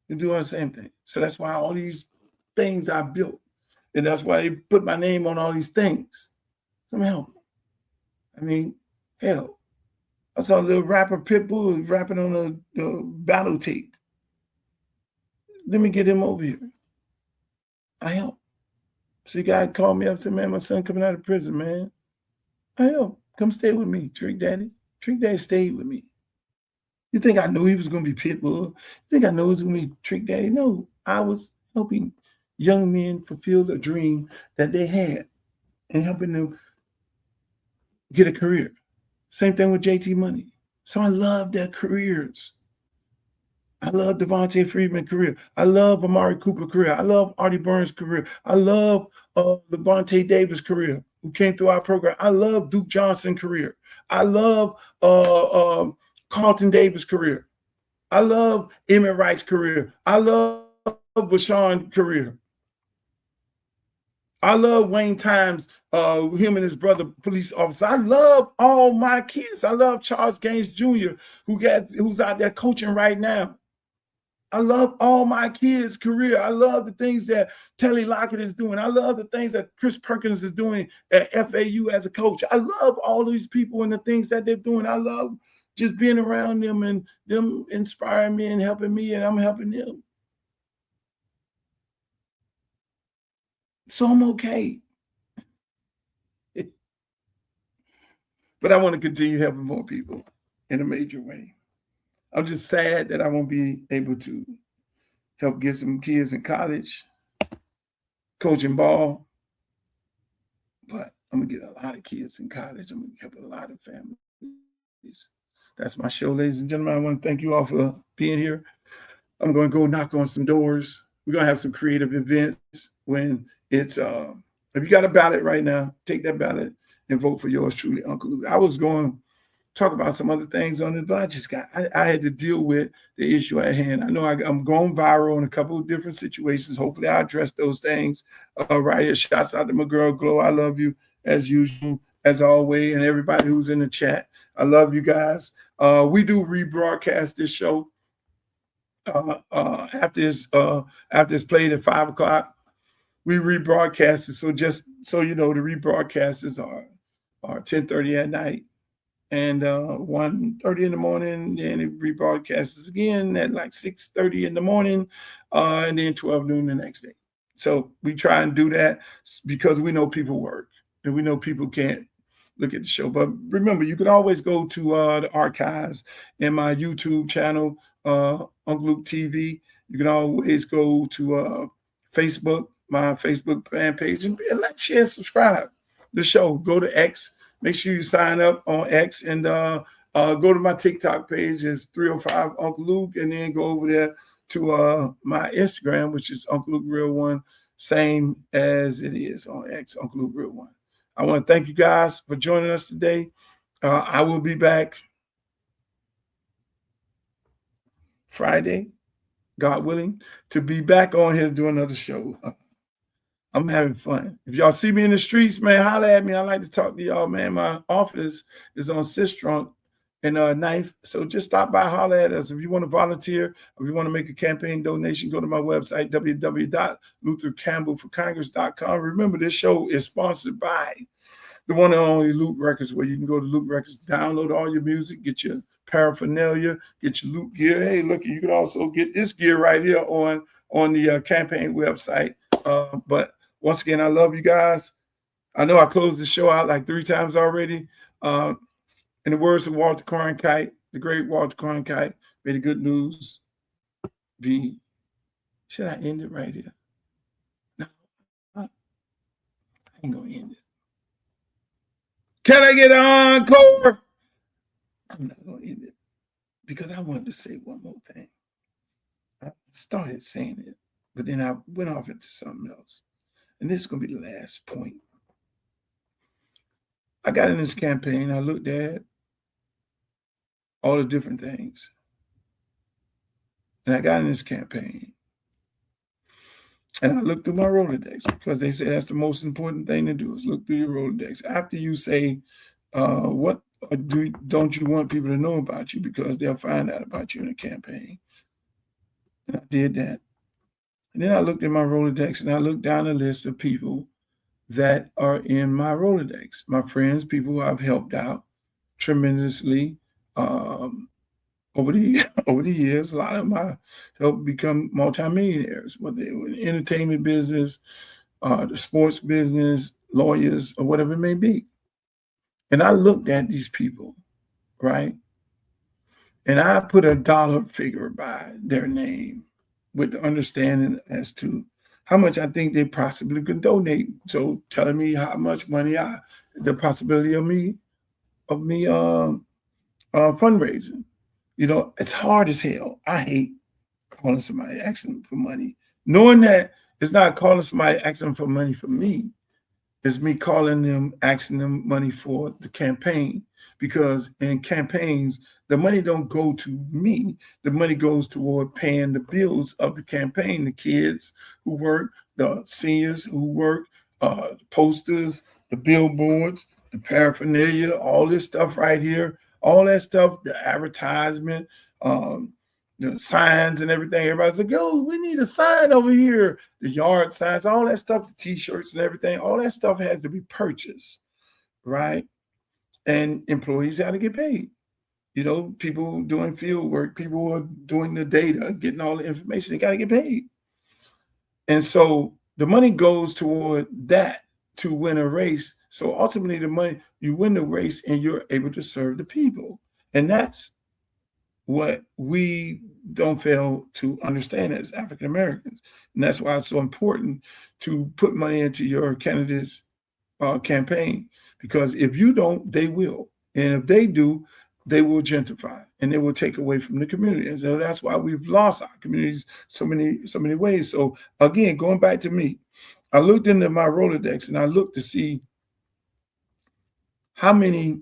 You do the same thing. So that's why all these things I built, and that's why they put my name on all these things. So I'm a helper. I mean, hell, I saw a little rapper Pitbull rapping on the battle tape. Let me get him over here. I help. See, guy called me up and said, man, my son coming out of prison, man. I help. Come stay with me, Trick Daddy. Trick Daddy stayed with me. You think I knew he was going to be Pitbull? You think I knew he was going to be Trick Daddy? No, I was helping young men fulfill a dream that they had and helping them get a career. Same thing with JT Money. So I love their careers. I love Devontae Freeman's career. I love Amari Cooper's career. I love Artie Burns' career. I love Levante Davis' career, who came through our program. I love Duke Johnson's career. I love Carlton Davis' career. I love Emmett Wright's career. I love Bashan's career. I love Wayne Times, him and his brother, police officer. I love all my kids. I love Charles Gaines Jr., who's out there coaching right now. I love all my kids' career. I love the things that Telly Lockett is doing. I love the things that Chris Perkins is doing at FAU as a coach. I love all these people and the things that they're doing. I love just being around them and them inspiring me and helping me, and I'm helping them. So I'm okay. But I want to continue helping more people in a major way. I'm just sad that I won't be able to help get some kids in college, coaching ball. But I'm going to get a lot of kids in college. I'm going to help a lot of families. That's my show, ladies and gentlemen. I want to thank you all for being here. I'm going to go knock on some doors. we're going to have some creative events when it's, if you got a ballot right now, take that ballot and vote for yours truly, Uncle Luke. I was going to talk about some other things on it, but I had to deal with the issue at hand. I know I'm going viral in a couple of different situations. Hopefully I address those things right here. Shouts out to my girl, Glow. I love you as usual, as always, and everybody who's in the chat. I love you guys. We do rebroadcast this show after it's played at 5 o'clock. We rebroadcast it. So just so you know, the rebroadcasts are 10:30 at night and 1:30 in the morning. And it rebroadcasts again at like 6:30 in the morning and then 12 noon the next day. So we try and do that because we know people work and we know people can't look at the show. But remember, you can always go to the archives in my YouTube channel, Uncle Luke TV. You can always go to Facebook, my Facebook fan page, and like, share, and subscribe to the show. Go to X. Make sure you sign up on X and go to my TikTok page. It's 305 Uncle Luke, and then go over there to my Instagram, which is Uncle Luke Real One, same as it is on X, Uncle Luke Real One. I want to thank you guys for joining us today. I will be back Friday, God willing, to be back on here to do another show. I'm having fun. If y'all see me in the streets, man, holler at me. I like to talk to y'all, man. My office is on Sistrunk and 9th. So just stop by, holler at us. If you want to volunteer, if you want to make a campaign donation, go to my website, www.luthercampbellforcongress.com. Remember, this show is sponsored by the one and only Luke Records, where you can go to Luke Records, download all your music, get your paraphernalia, get your Luke gear. Hey, look, you can also get this gear right here on the campaign website. But once again, I love you guys. I know I closed the show out like 3 times already. In the words of Walter Cronkite, the great Walter Cronkite, may the good news be. Should I end it right here? No, I ain't going to end it. Can I get an encore? I'm not going to end it because I wanted to say one more thing. I started saying it, but then I went off into something else. And this is going to be the last point. I got in this campaign. I looked at all the different things. And I got in this campaign. And I looked through my Rolodex because they say that's the most important thing to do is look through your Rolodex. After you say, what don't you want people to know about you because they'll find out about you in a campaign. And I did that. And then I looked at my Rolodex and I looked down the list of people that are in my Rolodex. My friends, people who I've helped out tremendously over the years. A lot of them I helped become multimillionaires, whether they were in the entertainment business, the sports business, lawyers, or whatever it may be. And I looked at these people, right? And I put a dollar figure by their name with the understanding as to how much I think they possibly could donate. So telling me how much money the possibility of me fundraising. You know, it's hard as hell. I hate calling somebody asking for money. Knowing that it's not calling somebody asking for money for me. It's me calling them, asking them money for the campaign. Because in campaigns, the money don't go to me. The money goes toward paying the bills of the campaign, the kids who work, the seniors who work, the posters, the billboards, the paraphernalia, all this stuff right here, all that stuff, the advertisement, the signs and everything. Everybody's like, yo, we need a sign over here. The yard signs, all that stuff, the t-shirts and everything, all that stuff has to be purchased, right? And employees got to get paid. You know, people doing field work, people who are doing the data, getting all the information, they got to get paid. And so the money goes toward that to win a race. So ultimately the money, you win the race and you're able to serve the people. And that's what we don't fail to understand as African Americans. And that's why it's so important to put money into your candidate's campaign. Because if you don't, they will. And if they do, they will gentrify and they will take away from the community. And so that's why we've lost our communities so many ways. So again, going back to me, I looked into my Rolodex and I looked to see how many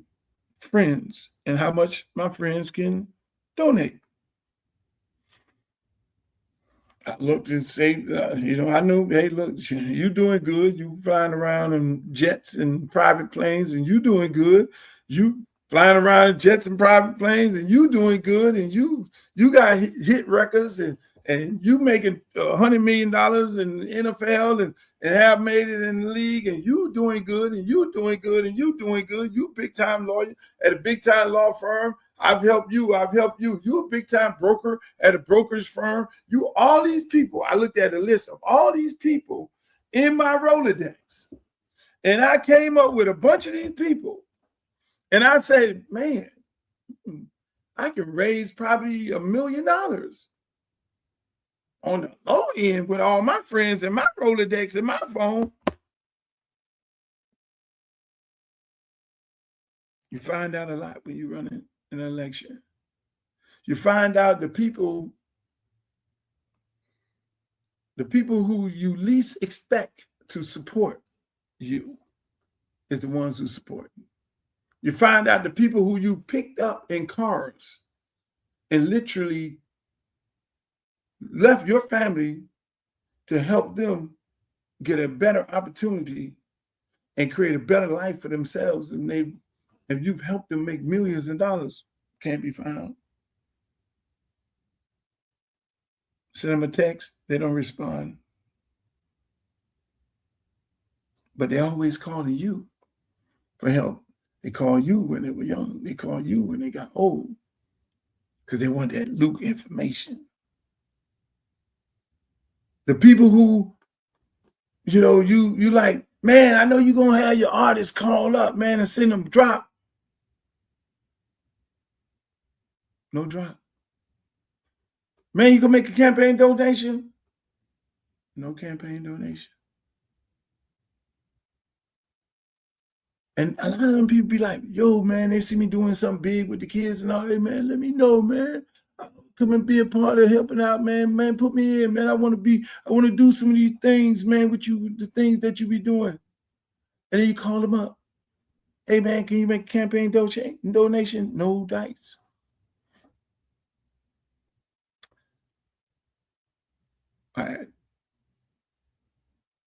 friends and how much my friends can donate. I looked and say, I knew, hey, look, you doing good. You flying around in jets and private planes, and you doing good. You flying around in jets and private planes, and you doing good. And you got hit records, and you making $100 million in the NFL, and have made it in the league, and you doing good, and you doing good, and you doing good. You big time lawyer at a big time law firm. I've helped you. You're a big time broker at a brokerage firm. You, all these people, I looked at a list of all these people in my Rolodex. And I came up with a bunch of these people. And I said, man, I can raise probably $1 million on the low end with all my friends and my Rolodex and my phone. You find out a lot when you run an election. You find out the people who you least expect to support you is the ones who support you. You find out the people who you picked up in cars and literally left your family to help them get a better opportunity and create a better life for themselves, and you've helped them make millions of dollars, can't be found. Send them a text, they don't respond. But they're always calling you for help. They call you when they were young. They call you when they got old because they want that Luke information. The people who, you like, man, I know you're going to have your artists call up, man, and send them drop. No drop. Man, you can make a campaign donation. No campaign donation. And a lot of them people be like, yo, man, they see me doing something big with the kids and all that, man, let me know, man. Come and be a part of helping out, man. Man, put me in, man. I want to do some of these things, man, with you, the things that you be doing. And then you call them up. Hey, man, can you make a campaign donation? No dice. All right.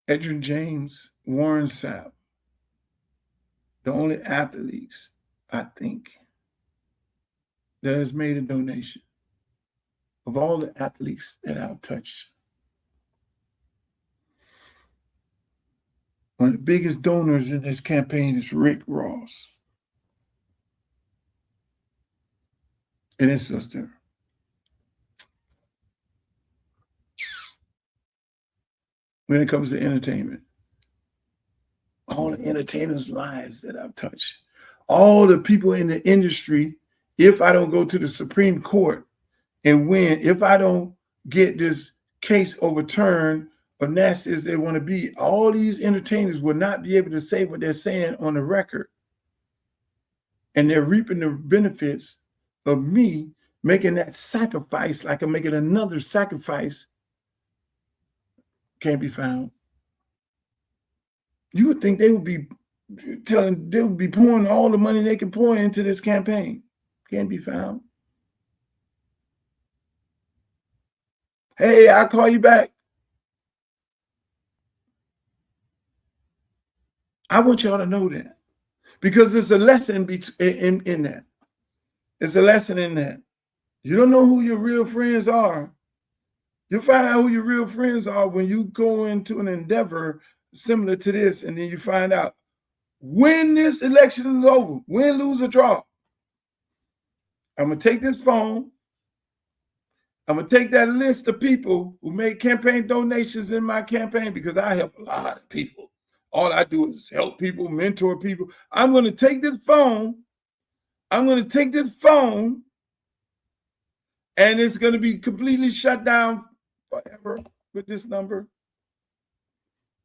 Edgerrin James, Warren Sapp, the only athletes, I think, that has made a donation of all the athletes that I've touched. One of the biggest donors in this campaign is Rick Ross and his sister. When it comes to entertainment, all the entertainers' lives that I've touched, all the people in the industry, if I don't go to the Supreme Court and win, if I don't get this case overturned, or nasty as they want to be, all these entertainers will not be able to say what they're saying on the record. And they're reaping the benefits of me making that sacrifice, like I'm making another sacrifice, can't be found. You would think they would be pouring all the money they can pour into this campaign. Can't be found. Hey, I'll call you back. I want y'all to know that, because it's a lesson in that. It's a lesson in that. You don't know who your real friends are. You'll find out who your real friends are when you go into an endeavor similar to this, and then you find out when this election is over, win, lose, or draw. I'm going to take this phone. I'm going to take that list of people who made campaign donations in my campaign, because I help a lot of people. All I do is help people, mentor people. I'm going to take this phone. I'm going to take this phone, and it's going to be completely shut down forever with this number.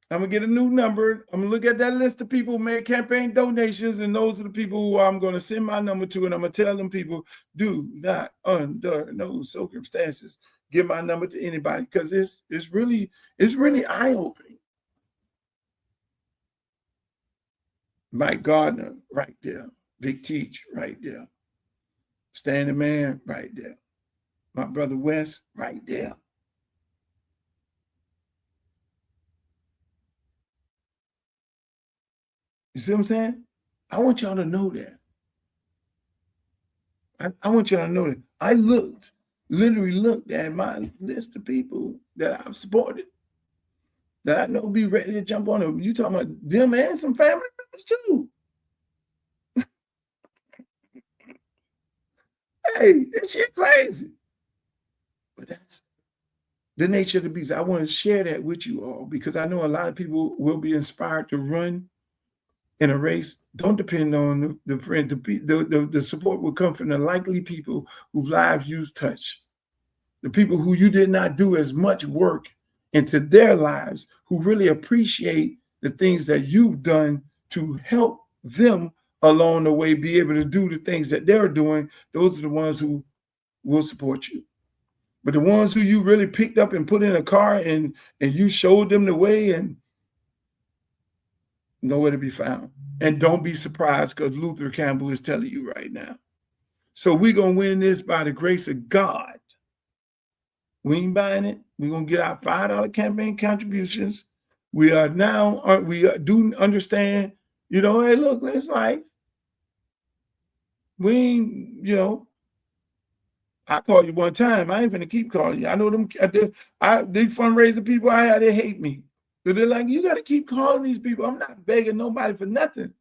I'm gonna get a new number. I'm gonna look at that list of people who made campaign donations, and those are the people who I'm gonna send my number to, and I'm gonna tell them people, do not under no circumstances give my number to anybody, because it's really eye-opening. Mike Gardner, right there. Big Teach, right there. Stanley Man, right there. My brother Wes, right there. You see what I'm saying? I want y'all to know that. I want y'all to know that. I literally looked at my list of people that I've supported, that I know be ready to jump on them. You talking about them and some family members too. Hey, that shit crazy. But that's the nature of the beast. I want to share that with you all, because I know a lot of people will be inspired to run in a race. Don't depend on the friend. The support will come from the likely people whose lives you touch, the people who you did not do as much work into their lives, who really appreciate the things that you've done to help them along the way be able to do the things that they're doing. Those are the ones who will support you. But the ones who you really picked up and put in a car and you showed them the way, and nowhere to be found. And don't be surprised, because Luther Campbell is telling you right now. So we're going to win this by the grace of God. We ain't buying it. We're going to get our $5 campaign contributions. We do understand, hey, look, it's like, we ain't, I called you one time. I ain't finna keep calling you. I know them, they fundraiser people I had, they hate me. They're like, you got to keep calling these people. I'm not begging nobody for nothing.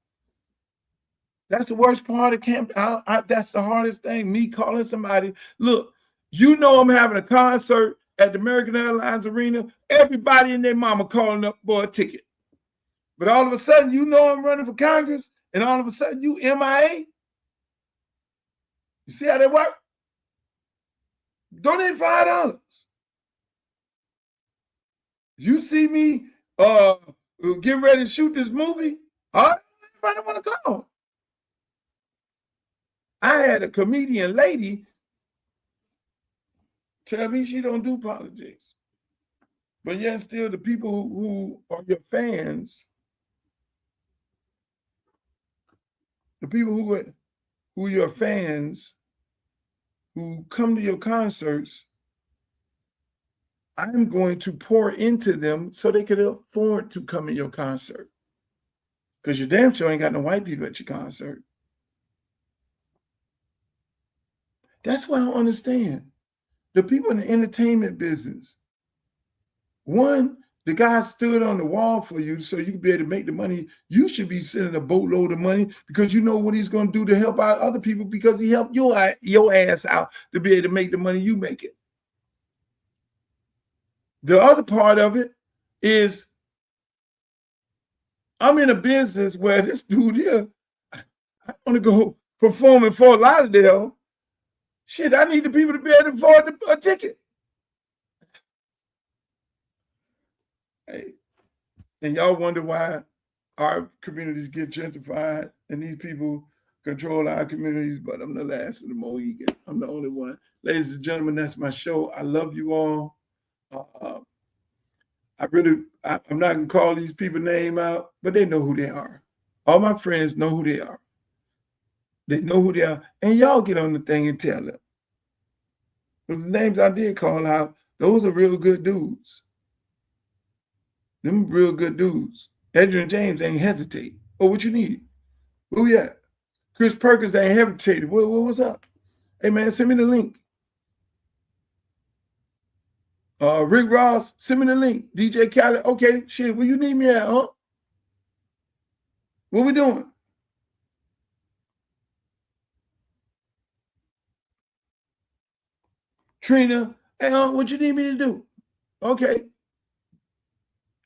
That's the worst part of camp. That's the hardest thing, me calling somebody. Look, I'm having a concert at the American Airlines Arena. Everybody and their mama calling up for a ticket. But all of a sudden, I'm running for Congress, and all of a sudden, you MIA. You see how they work? Donate $5. You see me get ready to shoot this movie, all right, everybody want to call. I had a comedian lady tell me she don't do politics. But yet still the people who are your fans, the people who are your fans, who come to your concerts, I'm going to pour into them so they could afford to come in your concert. Because you damn sure ain't got no white people at your concert. That's what I don't understand. The people in the entertainment business, one, the guy stood on the wall for you so you can be able to make the money. You should be sending a boatload of money, because you know what he's going to do to help out other people, because he helped your ass out to be able to make the money you make it. The other part of it is, I'm in a business where this dude here, I want to go perform in Fort Lauderdale. Shit, I need the people to be able to afford a ticket. Hey, and y'all wonder why our communities get gentrified and these people control our communities, but I'm the last of the Mohegan. I'm the only one. Ladies and gentlemen, that's my show. I love you all. I'm not going to call these people name out, but they know who they are. All my friends know who they are. They know who they are. And y'all get on the thing and tell them. Those names I did call out, those are real good dudes. Them real good dudes. Adrian James ain't hesitate. Oh, what you need? Where we at? Chris Perkins ain't hesitated. What's up? Hey, man, send me the link. Rick Ross, send me the link. DJ Khaled, okay, shit, where you need me at, huh? What we doing? Trina, hey, what you need me to do? Okay.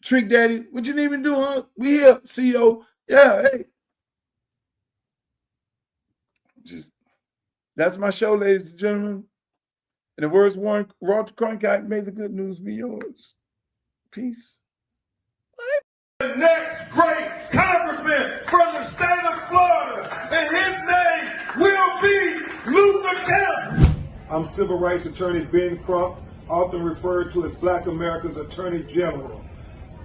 Trick Daddy, what you need me to do, huh? We here, CEO. Yeah, hey. That's my show, ladies and gentlemen. In the words of Walter Cronkite, may the good news be yours. Peace. next great congressman from the state of Florida, and his name will be Luther Campbell. I'm Civil Rights Attorney Ben Crump, often referred to as Black America's Attorney General.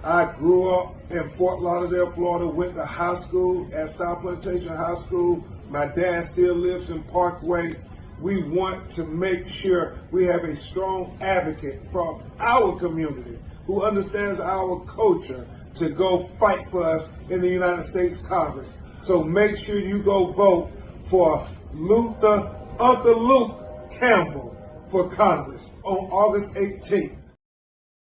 I grew up in Fort Lauderdale, Florida, went to high school at South Plantation High School. My dad still lives in Parkway. We want to make sure we have a strong advocate from our community who understands our culture to go fight for us in the United States Congress. So make sure you go vote for Uncle Luke Campbell for Congress on August 18th.